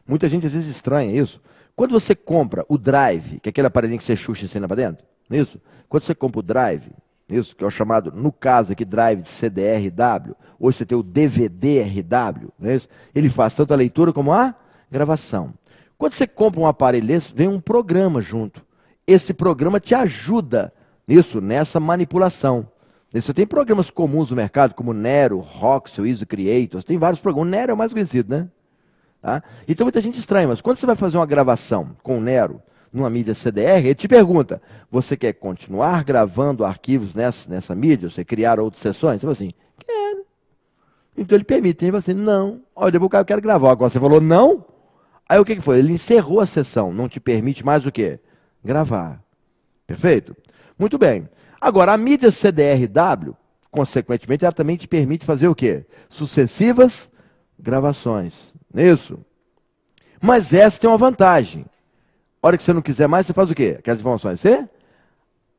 Muita gente às vezes estranha isso. Quando você compra o drive, que é aquele aparelhinho que você xuxa e cena para dentro, isso? Quando você compra o drive, isso, que é o chamado, no caso aqui, drive de CDR-W, hoje você tem o DVD-RW, não é isso? Ele faz tanto a leitura como a gravação. Quando você compra um aparelho desse, vem um programa junto. Esse programa te ajuda nisso, nessa manipulação. Você tem programas comuns no mercado, como Nero, Roxel, Easy Creators, tem vários programas. O Nero é o mais conhecido, né? Tá? Então muita gente estranha, mas quando você vai fazer uma gravação com o Nero, numa mídia CDR, ele te pergunta, você quer continuar gravando arquivos nessa mídia? Você criar outras sessões? Você fala assim, quero. Então ele permite, ele fala assim, não. Olha, depois o cara quer gravar. Agora você falou não? Aí o que foi? Ele encerrou a sessão, não te permite mais o quê? Gravar. Perfeito? Muito bem. Agora, a mídia CDR-W, consequentemente, ela também te permite fazer o quê? Sucessivas gravações. Não é isso? Mas essa tem uma vantagem. A hora que você não quiser mais, você faz o quê? Aquelas informações. Você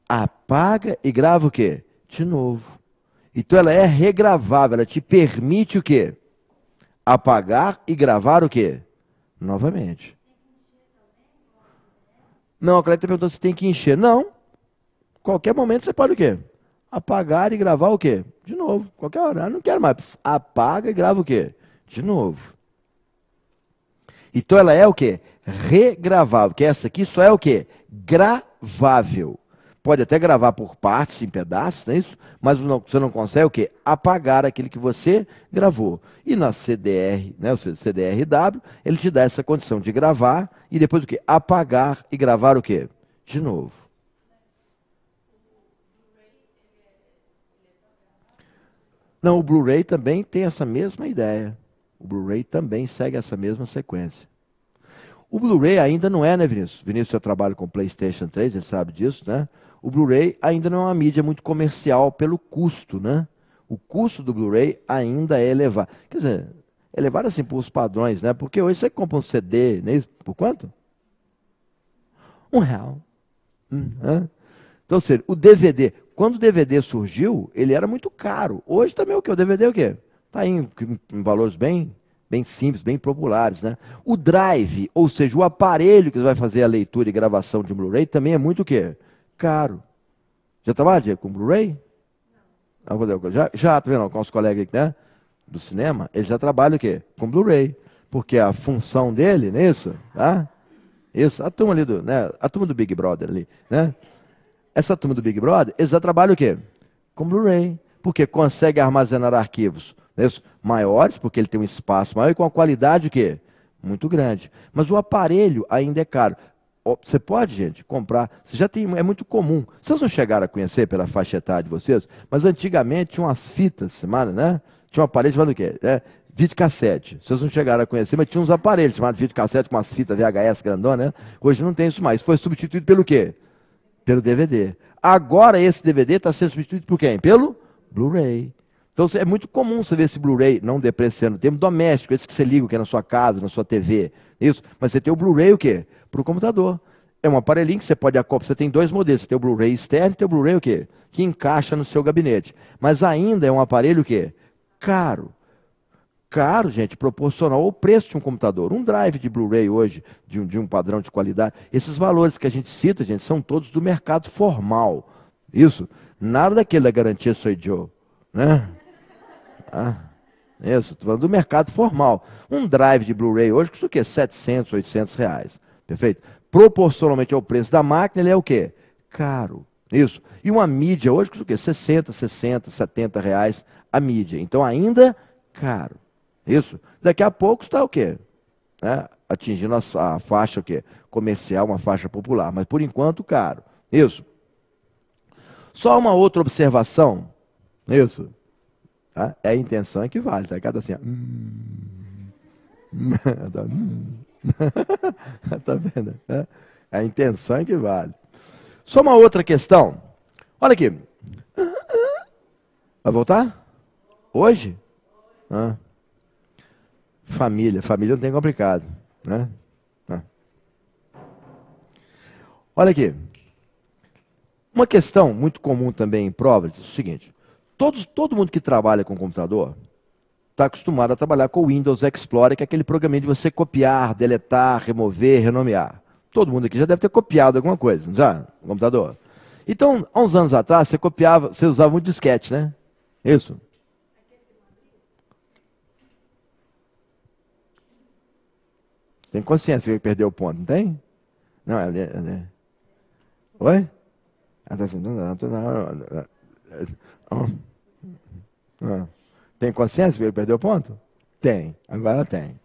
apaga e grava o quê? De novo. Então ela é regravável, ela te permite o quê? Apagar e gravar o quê? Novamente. Não, a Cléia está perguntando se tem que encher. Não. Qualquer momento você pode o quê? Apagar e gravar o quê? De novo. Qualquer hora. Eu não quero mais. Apaga e grava o quê? De novo. Então ela é o quê? Regravável. Que essa aqui só é o quê? Gravável. Pode até gravar por partes, em pedaços, não é isso? Mas você não consegue o quê? Apagar aquilo que você gravou. E na CDR, né, o CDR-W, ele te dá essa condição de gravar e depois o quê? Apagar e gravar o quê? De novo. Não, o Blu-ray também tem essa mesma ideia. O Blu-ray também segue essa mesma sequência. O Blu-ray ainda não é, né, Vinícius? Vinícius já trabalha com o PlayStation 3, ele sabe disso, né? O Blu-ray ainda não é uma mídia muito comercial pelo custo, né? O custo do Blu-ray ainda é elevado. Quer dizer, é elevado assim por os padrões, né? Porque hoje você compra um CD, né? Por quanto? R$ 1. Né? Então, ou seja, o DVD, quando o DVD surgiu, ele era muito caro. Hoje também o quê? O DVD é o quê? Está em valores bem simples, bem populares, né? O drive, ou seja, o aparelho que vai fazer a leitura e gravação de Blu-ray também é muito o quê? Caro. Já trabalha, Diego, com Blu-ray? Já, tá vendo, com os colegas aqui, né? Do cinema, eles já trabalham o quê? Com Blu-ray. Porque a função dele, não é isso? Tá? Isso, a turma ali né? A turma do Big Brother ali, né? Essa turma do Big Brother, eles já trabalham o quê? Com Blu-ray. Porque consegue armazenar arquivos, não é isso? Maiores, porque ele tem um espaço maior e com a qualidade o quê? Muito grande. Mas o aparelho ainda é caro. Você pode, gente, comprar. Você já tem, é muito comum. Vocês não chegaram a conhecer pela faixa etária de vocês, mas antigamente tinha umas fitas, né? Tinha um aparelho chamado o quê? Videocassete. Vocês não chegaram a conhecer, mas tinha uns aparelhos chamados videocassete com umas fitas VHS grandona, né? Hoje não tem isso mais. Foi substituído pelo quê? Pelo DVD. Agora esse DVD está sendo substituído por quem? Pelo Blu-ray. Então é muito comum você ver esse Blu-ray, não depreciando o termo doméstico, esse que você liga, que é na sua casa, na sua TV. Isso. Mas você tem o Blu-ray o quê? Para o computador. É um aparelhinho que você pode acoplar. Você tem dois modelos. Você tem o Blu-ray externo e tem o Blu-ray o quê? Que encaixa no seu gabinete. Mas ainda é um aparelho o quê? Caro. Caro, gente, proporcional ao preço de um computador. Um drive de Blu-ray hoje, de um padrão de qualidade, esses valores que a gente cita, gente, são todos do mercado formal. Isso. Nada daquele da garantia Sou Joe. Né? Isso, estou falando do mercado formal. Um drive de Blu-ray hoje custa o quê? 700, 800 reais. Perfeito? Proporcionalmente ao preço da máquina, ele é o quê? Caro. Isso. E uma mídia hoje custa o quê? 60, 60, 70 reais a mídia. Então ainda caro. Isso. Daqui a pouco está o quê? Né? Atingindo a faixa o quê? Comercial, uma faixa popular. Mas por enquanto caro. Isso. Só uma outra observação. Isso. Tá? É a intenção que vale. Tá? Cada assim. Tá vendo? É a intenção que vale. Só uma outra questão. Olha aqui. Vai voltar? Hoje? Família. Família não tem complicado. Né? Olha aqui. Uma questão muito comum também em provas é o seguinte. Todo mundo que trabalha com computador está acostumado a trabalhar com o Windows Explorer, que é aquele programinha de você copiar, deletar, remover, renomear. Todo mundo aqui já deve ter copiado alguma coisa, não já? No computador. Então, há uns anos atrás, você usava muito disquete, né? Isso. Tem consciência que perdeu o ponto, não tem? Não, Oi? Tem consciência que ele perdeu o ponto? Tem, agora tem.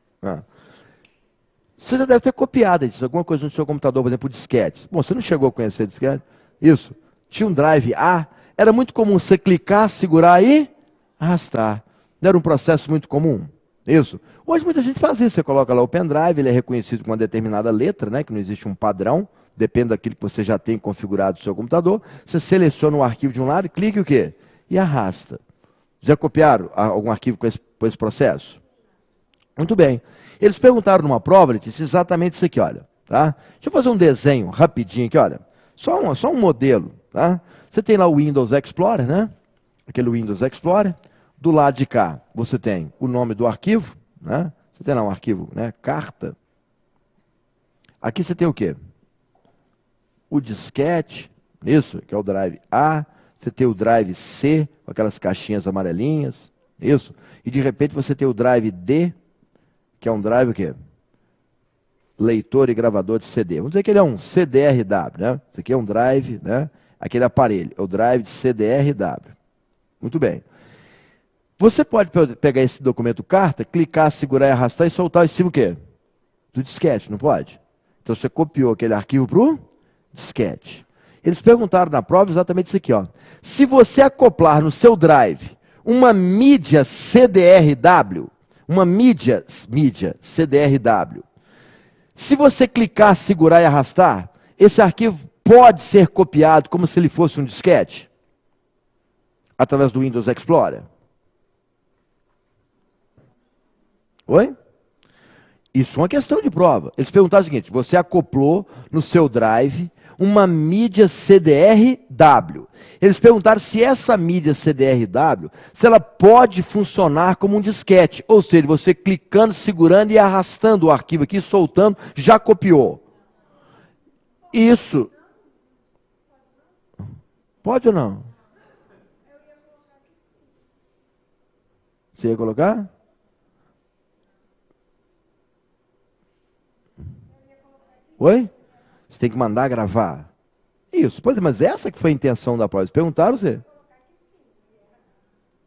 Você já deve ter copiado isso, alguma coisa no seu computador, por exemplo, disquete. Bom, você não chegou a conhecer disquete? Isso. Tinha um drive A, era muito comum você clicar, segurar e arrastar. Não era um processo muito comum? Isso. Hoje muita gente faz isso, você coloca lá o pendrive, ele é reconhecido com uma determinada letra, né, que não existe um padrão, depende daquilo que você já tem configurado no seu computador. Você seleciona um arquivo de um lado, clica e o quê? E arrasta. Já copiaram algum arquivo com esse processo? Muito bem. Eles perguntaram numa prova, ele disse exatamente isso aqui, olha. Tá? Deixa eu fazer um desenho rapidinho aqui, olha. Só um modelo. Tá? Você tem lá o Windows Explorer, né? Aquele Windows Explorer. Do lado de cá, você tem o nome do arquivo. Né? Você tem lá um arquivo, né? Carta. Aqui você tem o quê? O disquete, isso, que é o drive A. Você tem o drive C, com aquelas caixinhas amarelinhas. Isso. E de repente você tem o drive D, que é um drive o quê? Leitor e gravador de CD. Vamos dizer que ele é um CDRW, né? Isso aqui é um drive, né? Aquele aparelho, é o drive de CDRW. Muito bem. Você pode pegar esse documento carta, clicar, segurar e arrastar e soltar em cima o quê? Do disquete, não pode? Então você copiou aquele arquivo para o disquete. Eles perguntaram na prova exatamente isso aqui, ó. Se você acoplar no seu drive uma mídia CDRW, uma mídia CDRW, se você clicar, segurar e arrastar, esse arquivo pode ser copiado como se ele fosse um disquete? Através do Windows Explorer. Oi? Isso é uma questão de prova. Eles perguntaram o seguinte, você acoplou no seu drive uma mídia CDRW. Eles perguntaram se essa mídia CDRW, se ela pode funcionar como um disquete. Ou seja, você clicando, segurando e arrastando o arquivo aqui, soltando, já copiou. Isso. Pode ou não? Você ia colocar? Oi? Você tem que mandar gravar. Isso. Pois é, mas essa que foi a intenção da prova. Eles perguntaram você?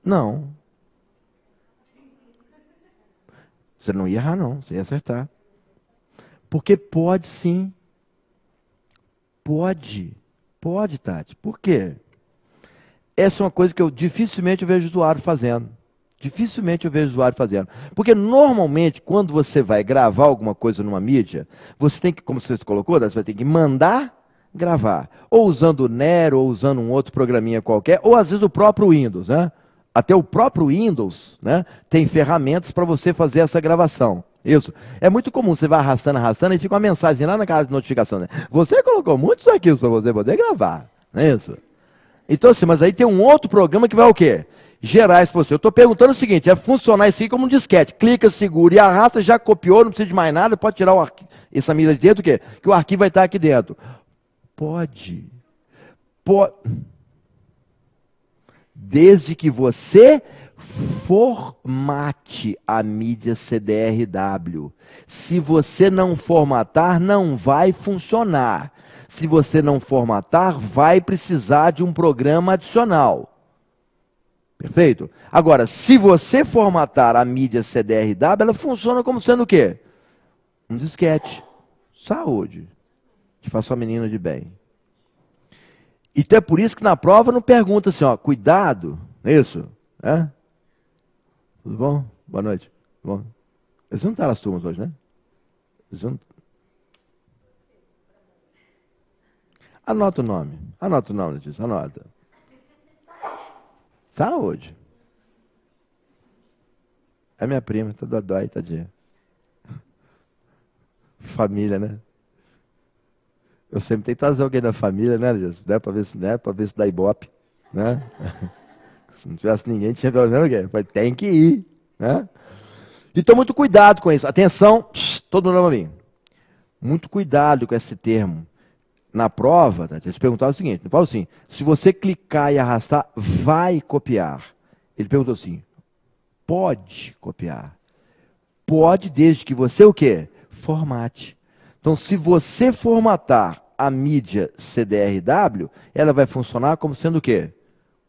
Não. Você não ia errar, não. Você ia acertar. Porque pode sim. Pode. Pode, Tati. Por quê? Essa é uma coisa que eu dificilmente vejo o usuário fazendo. Dificilmente eu vejo o usuário fazendo. Porque normalmente, quando você vai gravar alguma coisa numa mídia, você tem que, como você colocou, você vai ter que mandar gravar. Ou usando o Nero, ou usando um outro programinha qualquer, ou às vezes o próprio Windows, né? Até o próprio Windows, né, tem ferramentas para você fazer essa gravação. Isso. É muito comum, você vai arrastando, arrastando, e fica uma mensagem lá na cara de notificação, né? Você colocou muitos arquivos para você poder gravar. Não é isso? Então, assim, mas aí tem um outro programa que vai o quê? Gerar isso para você. Eu estou perguntando o seguinte, é funcionar isso aqui como um disquete. Clica, segura e arrasta, já copiou, não precisa de mais nada, pode tirar essa mídia de dentro, o quê? Que o arquivo vai estar aqui dentro. Pode. Desde que você formate a mídia CDRW. Se você não formatar, não vai funcionar. Se você não formatar, vai precisar de um programa adicional. Perfeito? Agora, se você formatar a mídia CDRW, ela funciona como sendo o quê? Um disquete. Saúde. Que faça uma menina de bem. Então é por isso que na prova não pergunta assim, ó, cuidado, não é isso? É? Tudo bom? Boa noite. Tudo bom? Eles não estão nas turmas hoje, né? Eles não... Anota o nome. Anota o nome, Letícia. Anota. Saúde. É minha prima, toda dói, tadinha. Família, né? Eu sempre tenho que trazer alguém da família, né, Jesus? Né? Para ver se dá ibope. Né? Se não tivesse ninguém, tinha pelo menos alguém. Falei, tem que ir. Né? Então, muito cuidado com isso. Atenção, todo mundo para mim. Muito cuidado com esse termo. Na prova, tá, eles perguntaram o seguinte, não fala assim, se você clicar e arrastar, vai copiar. Ele perguntou assim, pode copiar. Pode desde que você o quê? formate. Então, se você formatar a mídia CDRW, ela vai funcionar como sendo o quê?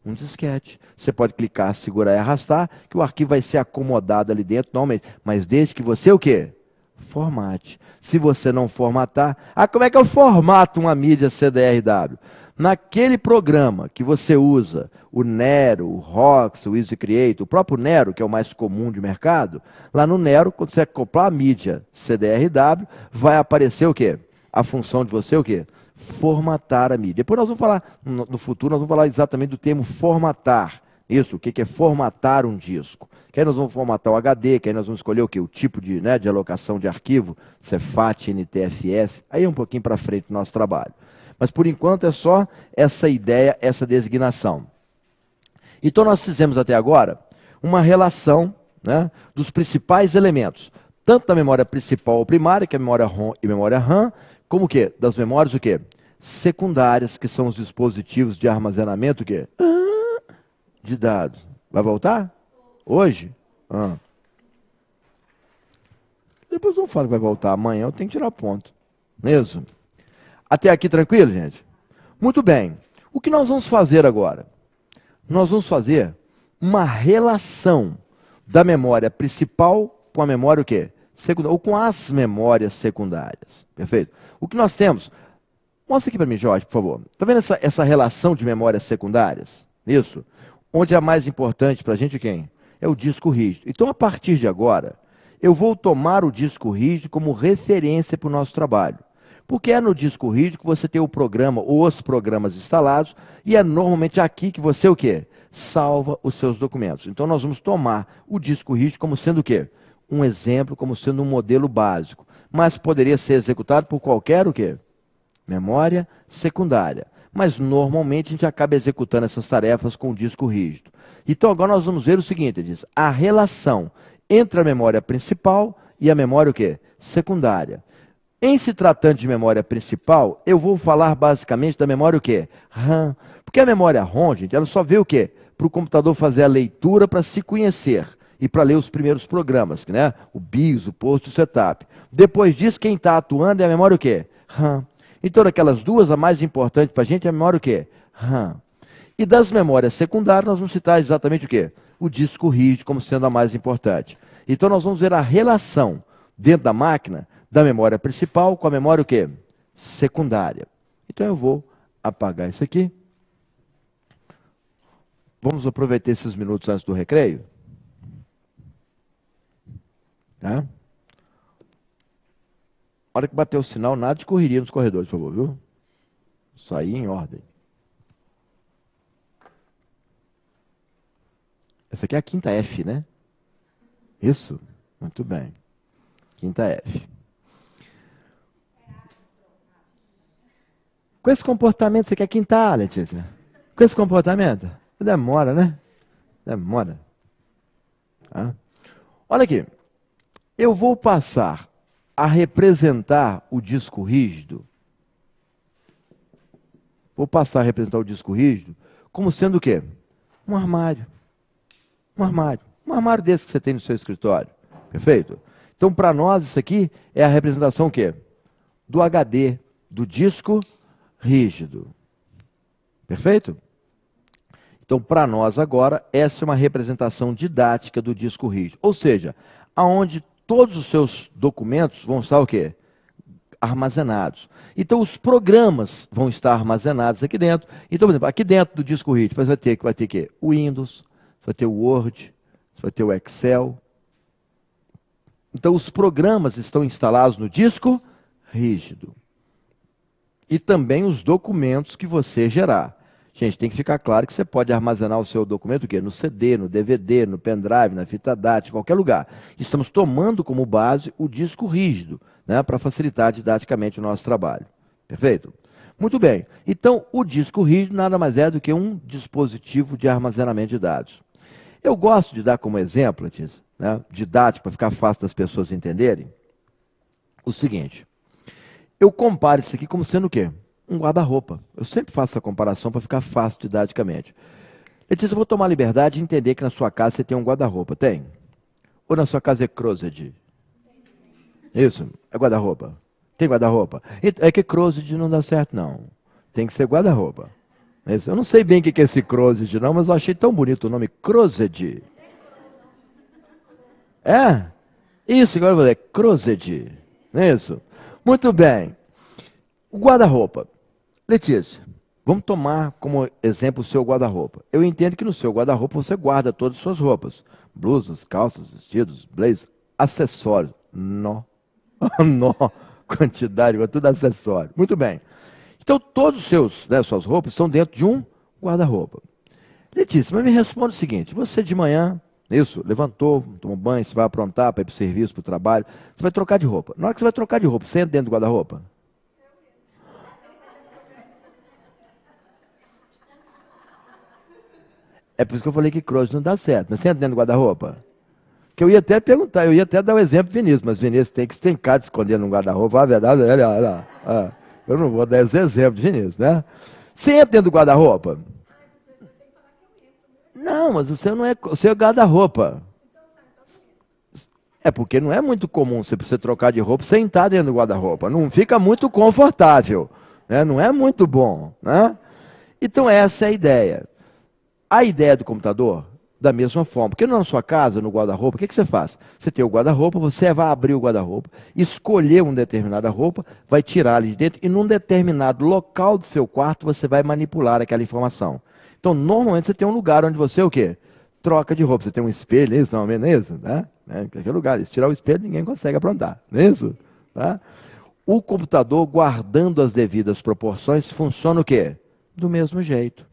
Um disquete. Você pode clicar, segurar e arrastar, que o arquivo vai ser acomodado ali dentro normalmente. Mas desde que você o quê? Formate. Se você não formatar... como é que eu formato uma mídia CDRW? Naquele programa que você usa, o Nero, o Rox, o Easy Create, o próprio Nero, que é o mais comum de mercado, lá no Nero, quando você acoplar a mídia CDRW, vai aparecer o quê? A função de você o quê? Formatar a mídia. Depois nós vamos falar, no futuro, nós vamos falar exatamente do termo formatar. Isso, o que é formatar um disco. Que aí nós vamos formatar o HD, que aí nós vamos escolher o quê? O tipo de alocação de arquivo, Cefat, NTFS, aí é um pouquinho para frente do nosso trabalho. Mas por enquanto é só essa ideia, essa designação. Então nós fizemos até agora uma relação, né, dos principais elementos, tanto da memória principal ou primária, que é a memória ROM e memória RAM, como o quê? Das memórias o quê? Secundárias, que são os dispositivos de armazenamento o quê? De dados. Vai voltar? Hoje? Depois não fala que vai voltar amanhã, eu tenho que tirar ponto. Mesmo? Até aqui tranquilo, gente? Muito bem. O que nós vamos fazer agora? Nós vamos fazer uma relação da memória principal com a memória o quê? Secundária, ou com as memórias secundárias. Perfeito? O que nós temos... Mostra aqui para mim, Jorge, por favor. Está vendo essa relação de memórias secundárias? Isso? Onde é mais importante para a gente quem? É o disco rígido. Então, a partir de agora, eu vou tomar o disco rígido como referência para o nosso trabalho. Porque é no disco rígido que você tem o programa, ou os programas instalados, e é normalmente aqui que você o quê? Salva os seus documentos. Então nós vamos tomar o disco rígido como sendo o quê? Um exemplo, como sendo um modelo básico. Mas poderia ser executado por qualquer o quê? Memória secundária. Mas normalmente a gente acaba executando essas tarefas com o disco rígido. Então agora nós vamos ver o seguinte, diz, a relação entre a memória principal e a memória o quê? Secundária. Em se tratando de memória principal, eu vou falar basicamente da memória o quê? RAM. Porque a memória ROM, gente, ela só vê o quê? Para o computador fazer a leitura para se conhecer e para ler os primeiros programas, né? O BIOS, o POST, o Setup. Depois disso, quem está atuando é a memória o quê? RAM. Então, daquelas duas, a mais importante para a gente é a memória o quê? RAM. E das memórias secundárias, nós vamos citar exatamente o quê? O disco rígido como sendo a mais importante. Então, nós vamos ver a relação dentro da máquina da memória principal com a memória o quê? Secundária. Então eu vou apagar isso aqui. Vamos aproveitar esses minutos antes do recreio. Tá? A hora que bater o sinal, nada de correria nos corredores, por favor, viu? Sair em ordem. Essa aqui é a quinta F, né? Isso? Muito bem. Quinta F. Com esse comportamento, você quer quintar, Letícia? Com esse comportamento? Demora, né? Demora. Tá? Olha aqui. Eu vou passar a representar o disco rígido. Vou passar a representar o disco rígido como sendo o quê? Um armário. Um armário. Um armário desse que você tem no seu escritório. Perfeito? Então, para nós, isso aqui é a representação o quê? Do HD, do disco rígido. Perfeito? Então, para nós agora, essa é uma representação didática do disco rígido. Ou seja, aonde todos os seus documentos vão estar o quê? Armazenados. Então, os programas vão estar armazenados aqui dentro. Então, por exemplo, aqui dentro do disco rígido, você vai ter o quê? O Windows, você vai ter o Word, você vai ter o Excel. Então, os programas estão instalados no disco rígido. E também os documentos que você gerar. Gente, tem que ficar claro que você pode armazenar o seu documento o quê? No CD, no DVD, no pendrive, na fita DAT, em qualquer lugar. Estamos tomando como base o disco rígido, né, para facilitar didaticamente o nosso trabalho. Perfeito? Muito bem. Então, o disco rígido nada mais é do que um dispositivo de armazenamento de dados. Eu gosto de dar como exemplo, Letícia, né, didático, para ficar fácil das pessoas entenderem, o seguinte. Eu comparo isso aqui como sendo o quê? Um guarda-roupa. Eu sempre faço essa comparação para ficar fácil didaticamente. Letícia, eu vou tomar a liberdade de entender que na sua casa você tem um guarda-roupa. Tem? Ou na sua casa é closet? Isso, é guarda-roupa. Tem guarda-roupa? É que closet não dá certo, não. Tem que ser guarda-roupa. Eu não sei bem o que é esse closet, não, mas eu achei tão bonito o nome, closet. É? Isso, agora eu vou ler, closet. Isso. Muito bem. O guarda-roupa. Letícia, vamos tomar como exemplo o seu guarda-roupa. Eu entendo que no seu guarda-roupa você guarda todas as suas roupas. Blusas, calças, vestidos, blazers, acessórios. Nó. Nó. Quantidade, tudo acessório. Muito bem. Então, todos os seus, né, suas roupas estão dentro de um guarda-roupa. Letícia, mas me responde o seguinte: você de manhã, isso, levantou, tomou banho, você vai aprontar para ir para o serviço, para o trabalho, você vai trocar de roupa. Na hora que você vai trocar de roupa, você entra dentro do guarda-roupa? É por isso que eu falei que cross não dá certo. Mas você entra dentro do guarda-roupa? Que eu ia até perguntar, eu ia até dar o exemplo Vinícius, mas Vinícius tem que se tentar de esconder no guarda-roupa. A verdade é, olha, eu não vou dar esse exemplo de Vinícius, né? Você entra dentro do guarda-roupa? Não, mas você não é, você é guarda-roupa. É porque não é muito comum você trocar de roupa sem estar dentro do guarda-roupa. Não fica muito confortável, né? Não é muito bom, né? Então essa é a ideia. A ideia do computador, da mesma forma. Porque na sua casa, no guarda-roupa, o que você faz? Você tem o guarda-roupa, você vai abrir o guarda-roupa, escolher uma determinada roupa, vai tirar ali de dentro e num determinado local do seu quarto você vai manipular aquela informação. Então, normalmente você tem um lugar onde você o quê? Troca de roupa. Você tem um espelho, isso, não é isso? Né? Aquele lugar. Se tirar o espelho, ninguém consegue aprontar. Não é isso? Tá? O computador, guardando as devidas proporções, funciona o quê? Do mesmo jeito.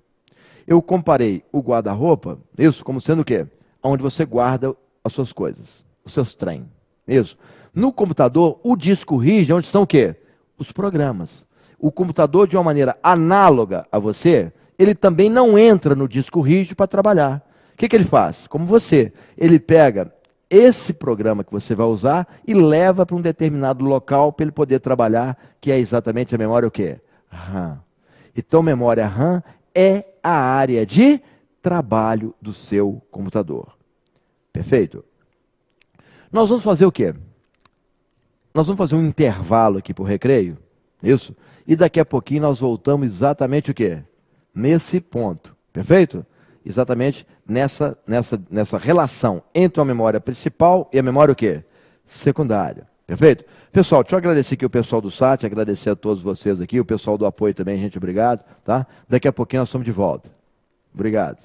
Eu comparei o guarda-roupa, isso, como sendo o quê? Onde você guarda as suas coisas, os seus trem. Isso. No computador, o disco rígido é onde estão o quê? Os programas. O computador, de uma maneira análoga a você, ele também não entra no disco rígido para trabalhar. O que ele faz? Como você. Ele pega esse programa que você vai usar e leva para um determinado local para ele poder trabalhar, que é exatamente a memória o quê? RAM. Então, memória RAM é a área de trabalho do seu computador. Perfeito? Nós vamos fazer o quê? Nós vamos fazer um intervalo aqui para o recreio, isso? E daqui a pouquinho nós voltamos exatamente o quê? Nesse ponto, perfeito? Exatamente nessa relação entre a memória principal e a memória o quê? Secundária, perfeito? Pessoal, deixa eu agradecer aqui o pessoal do SAT, agradecer a todos vocês aqui, o pessoal do apoio também, gente, obrigado, tá? Daqui a pouquinho nós estamos de volta. Obrigado.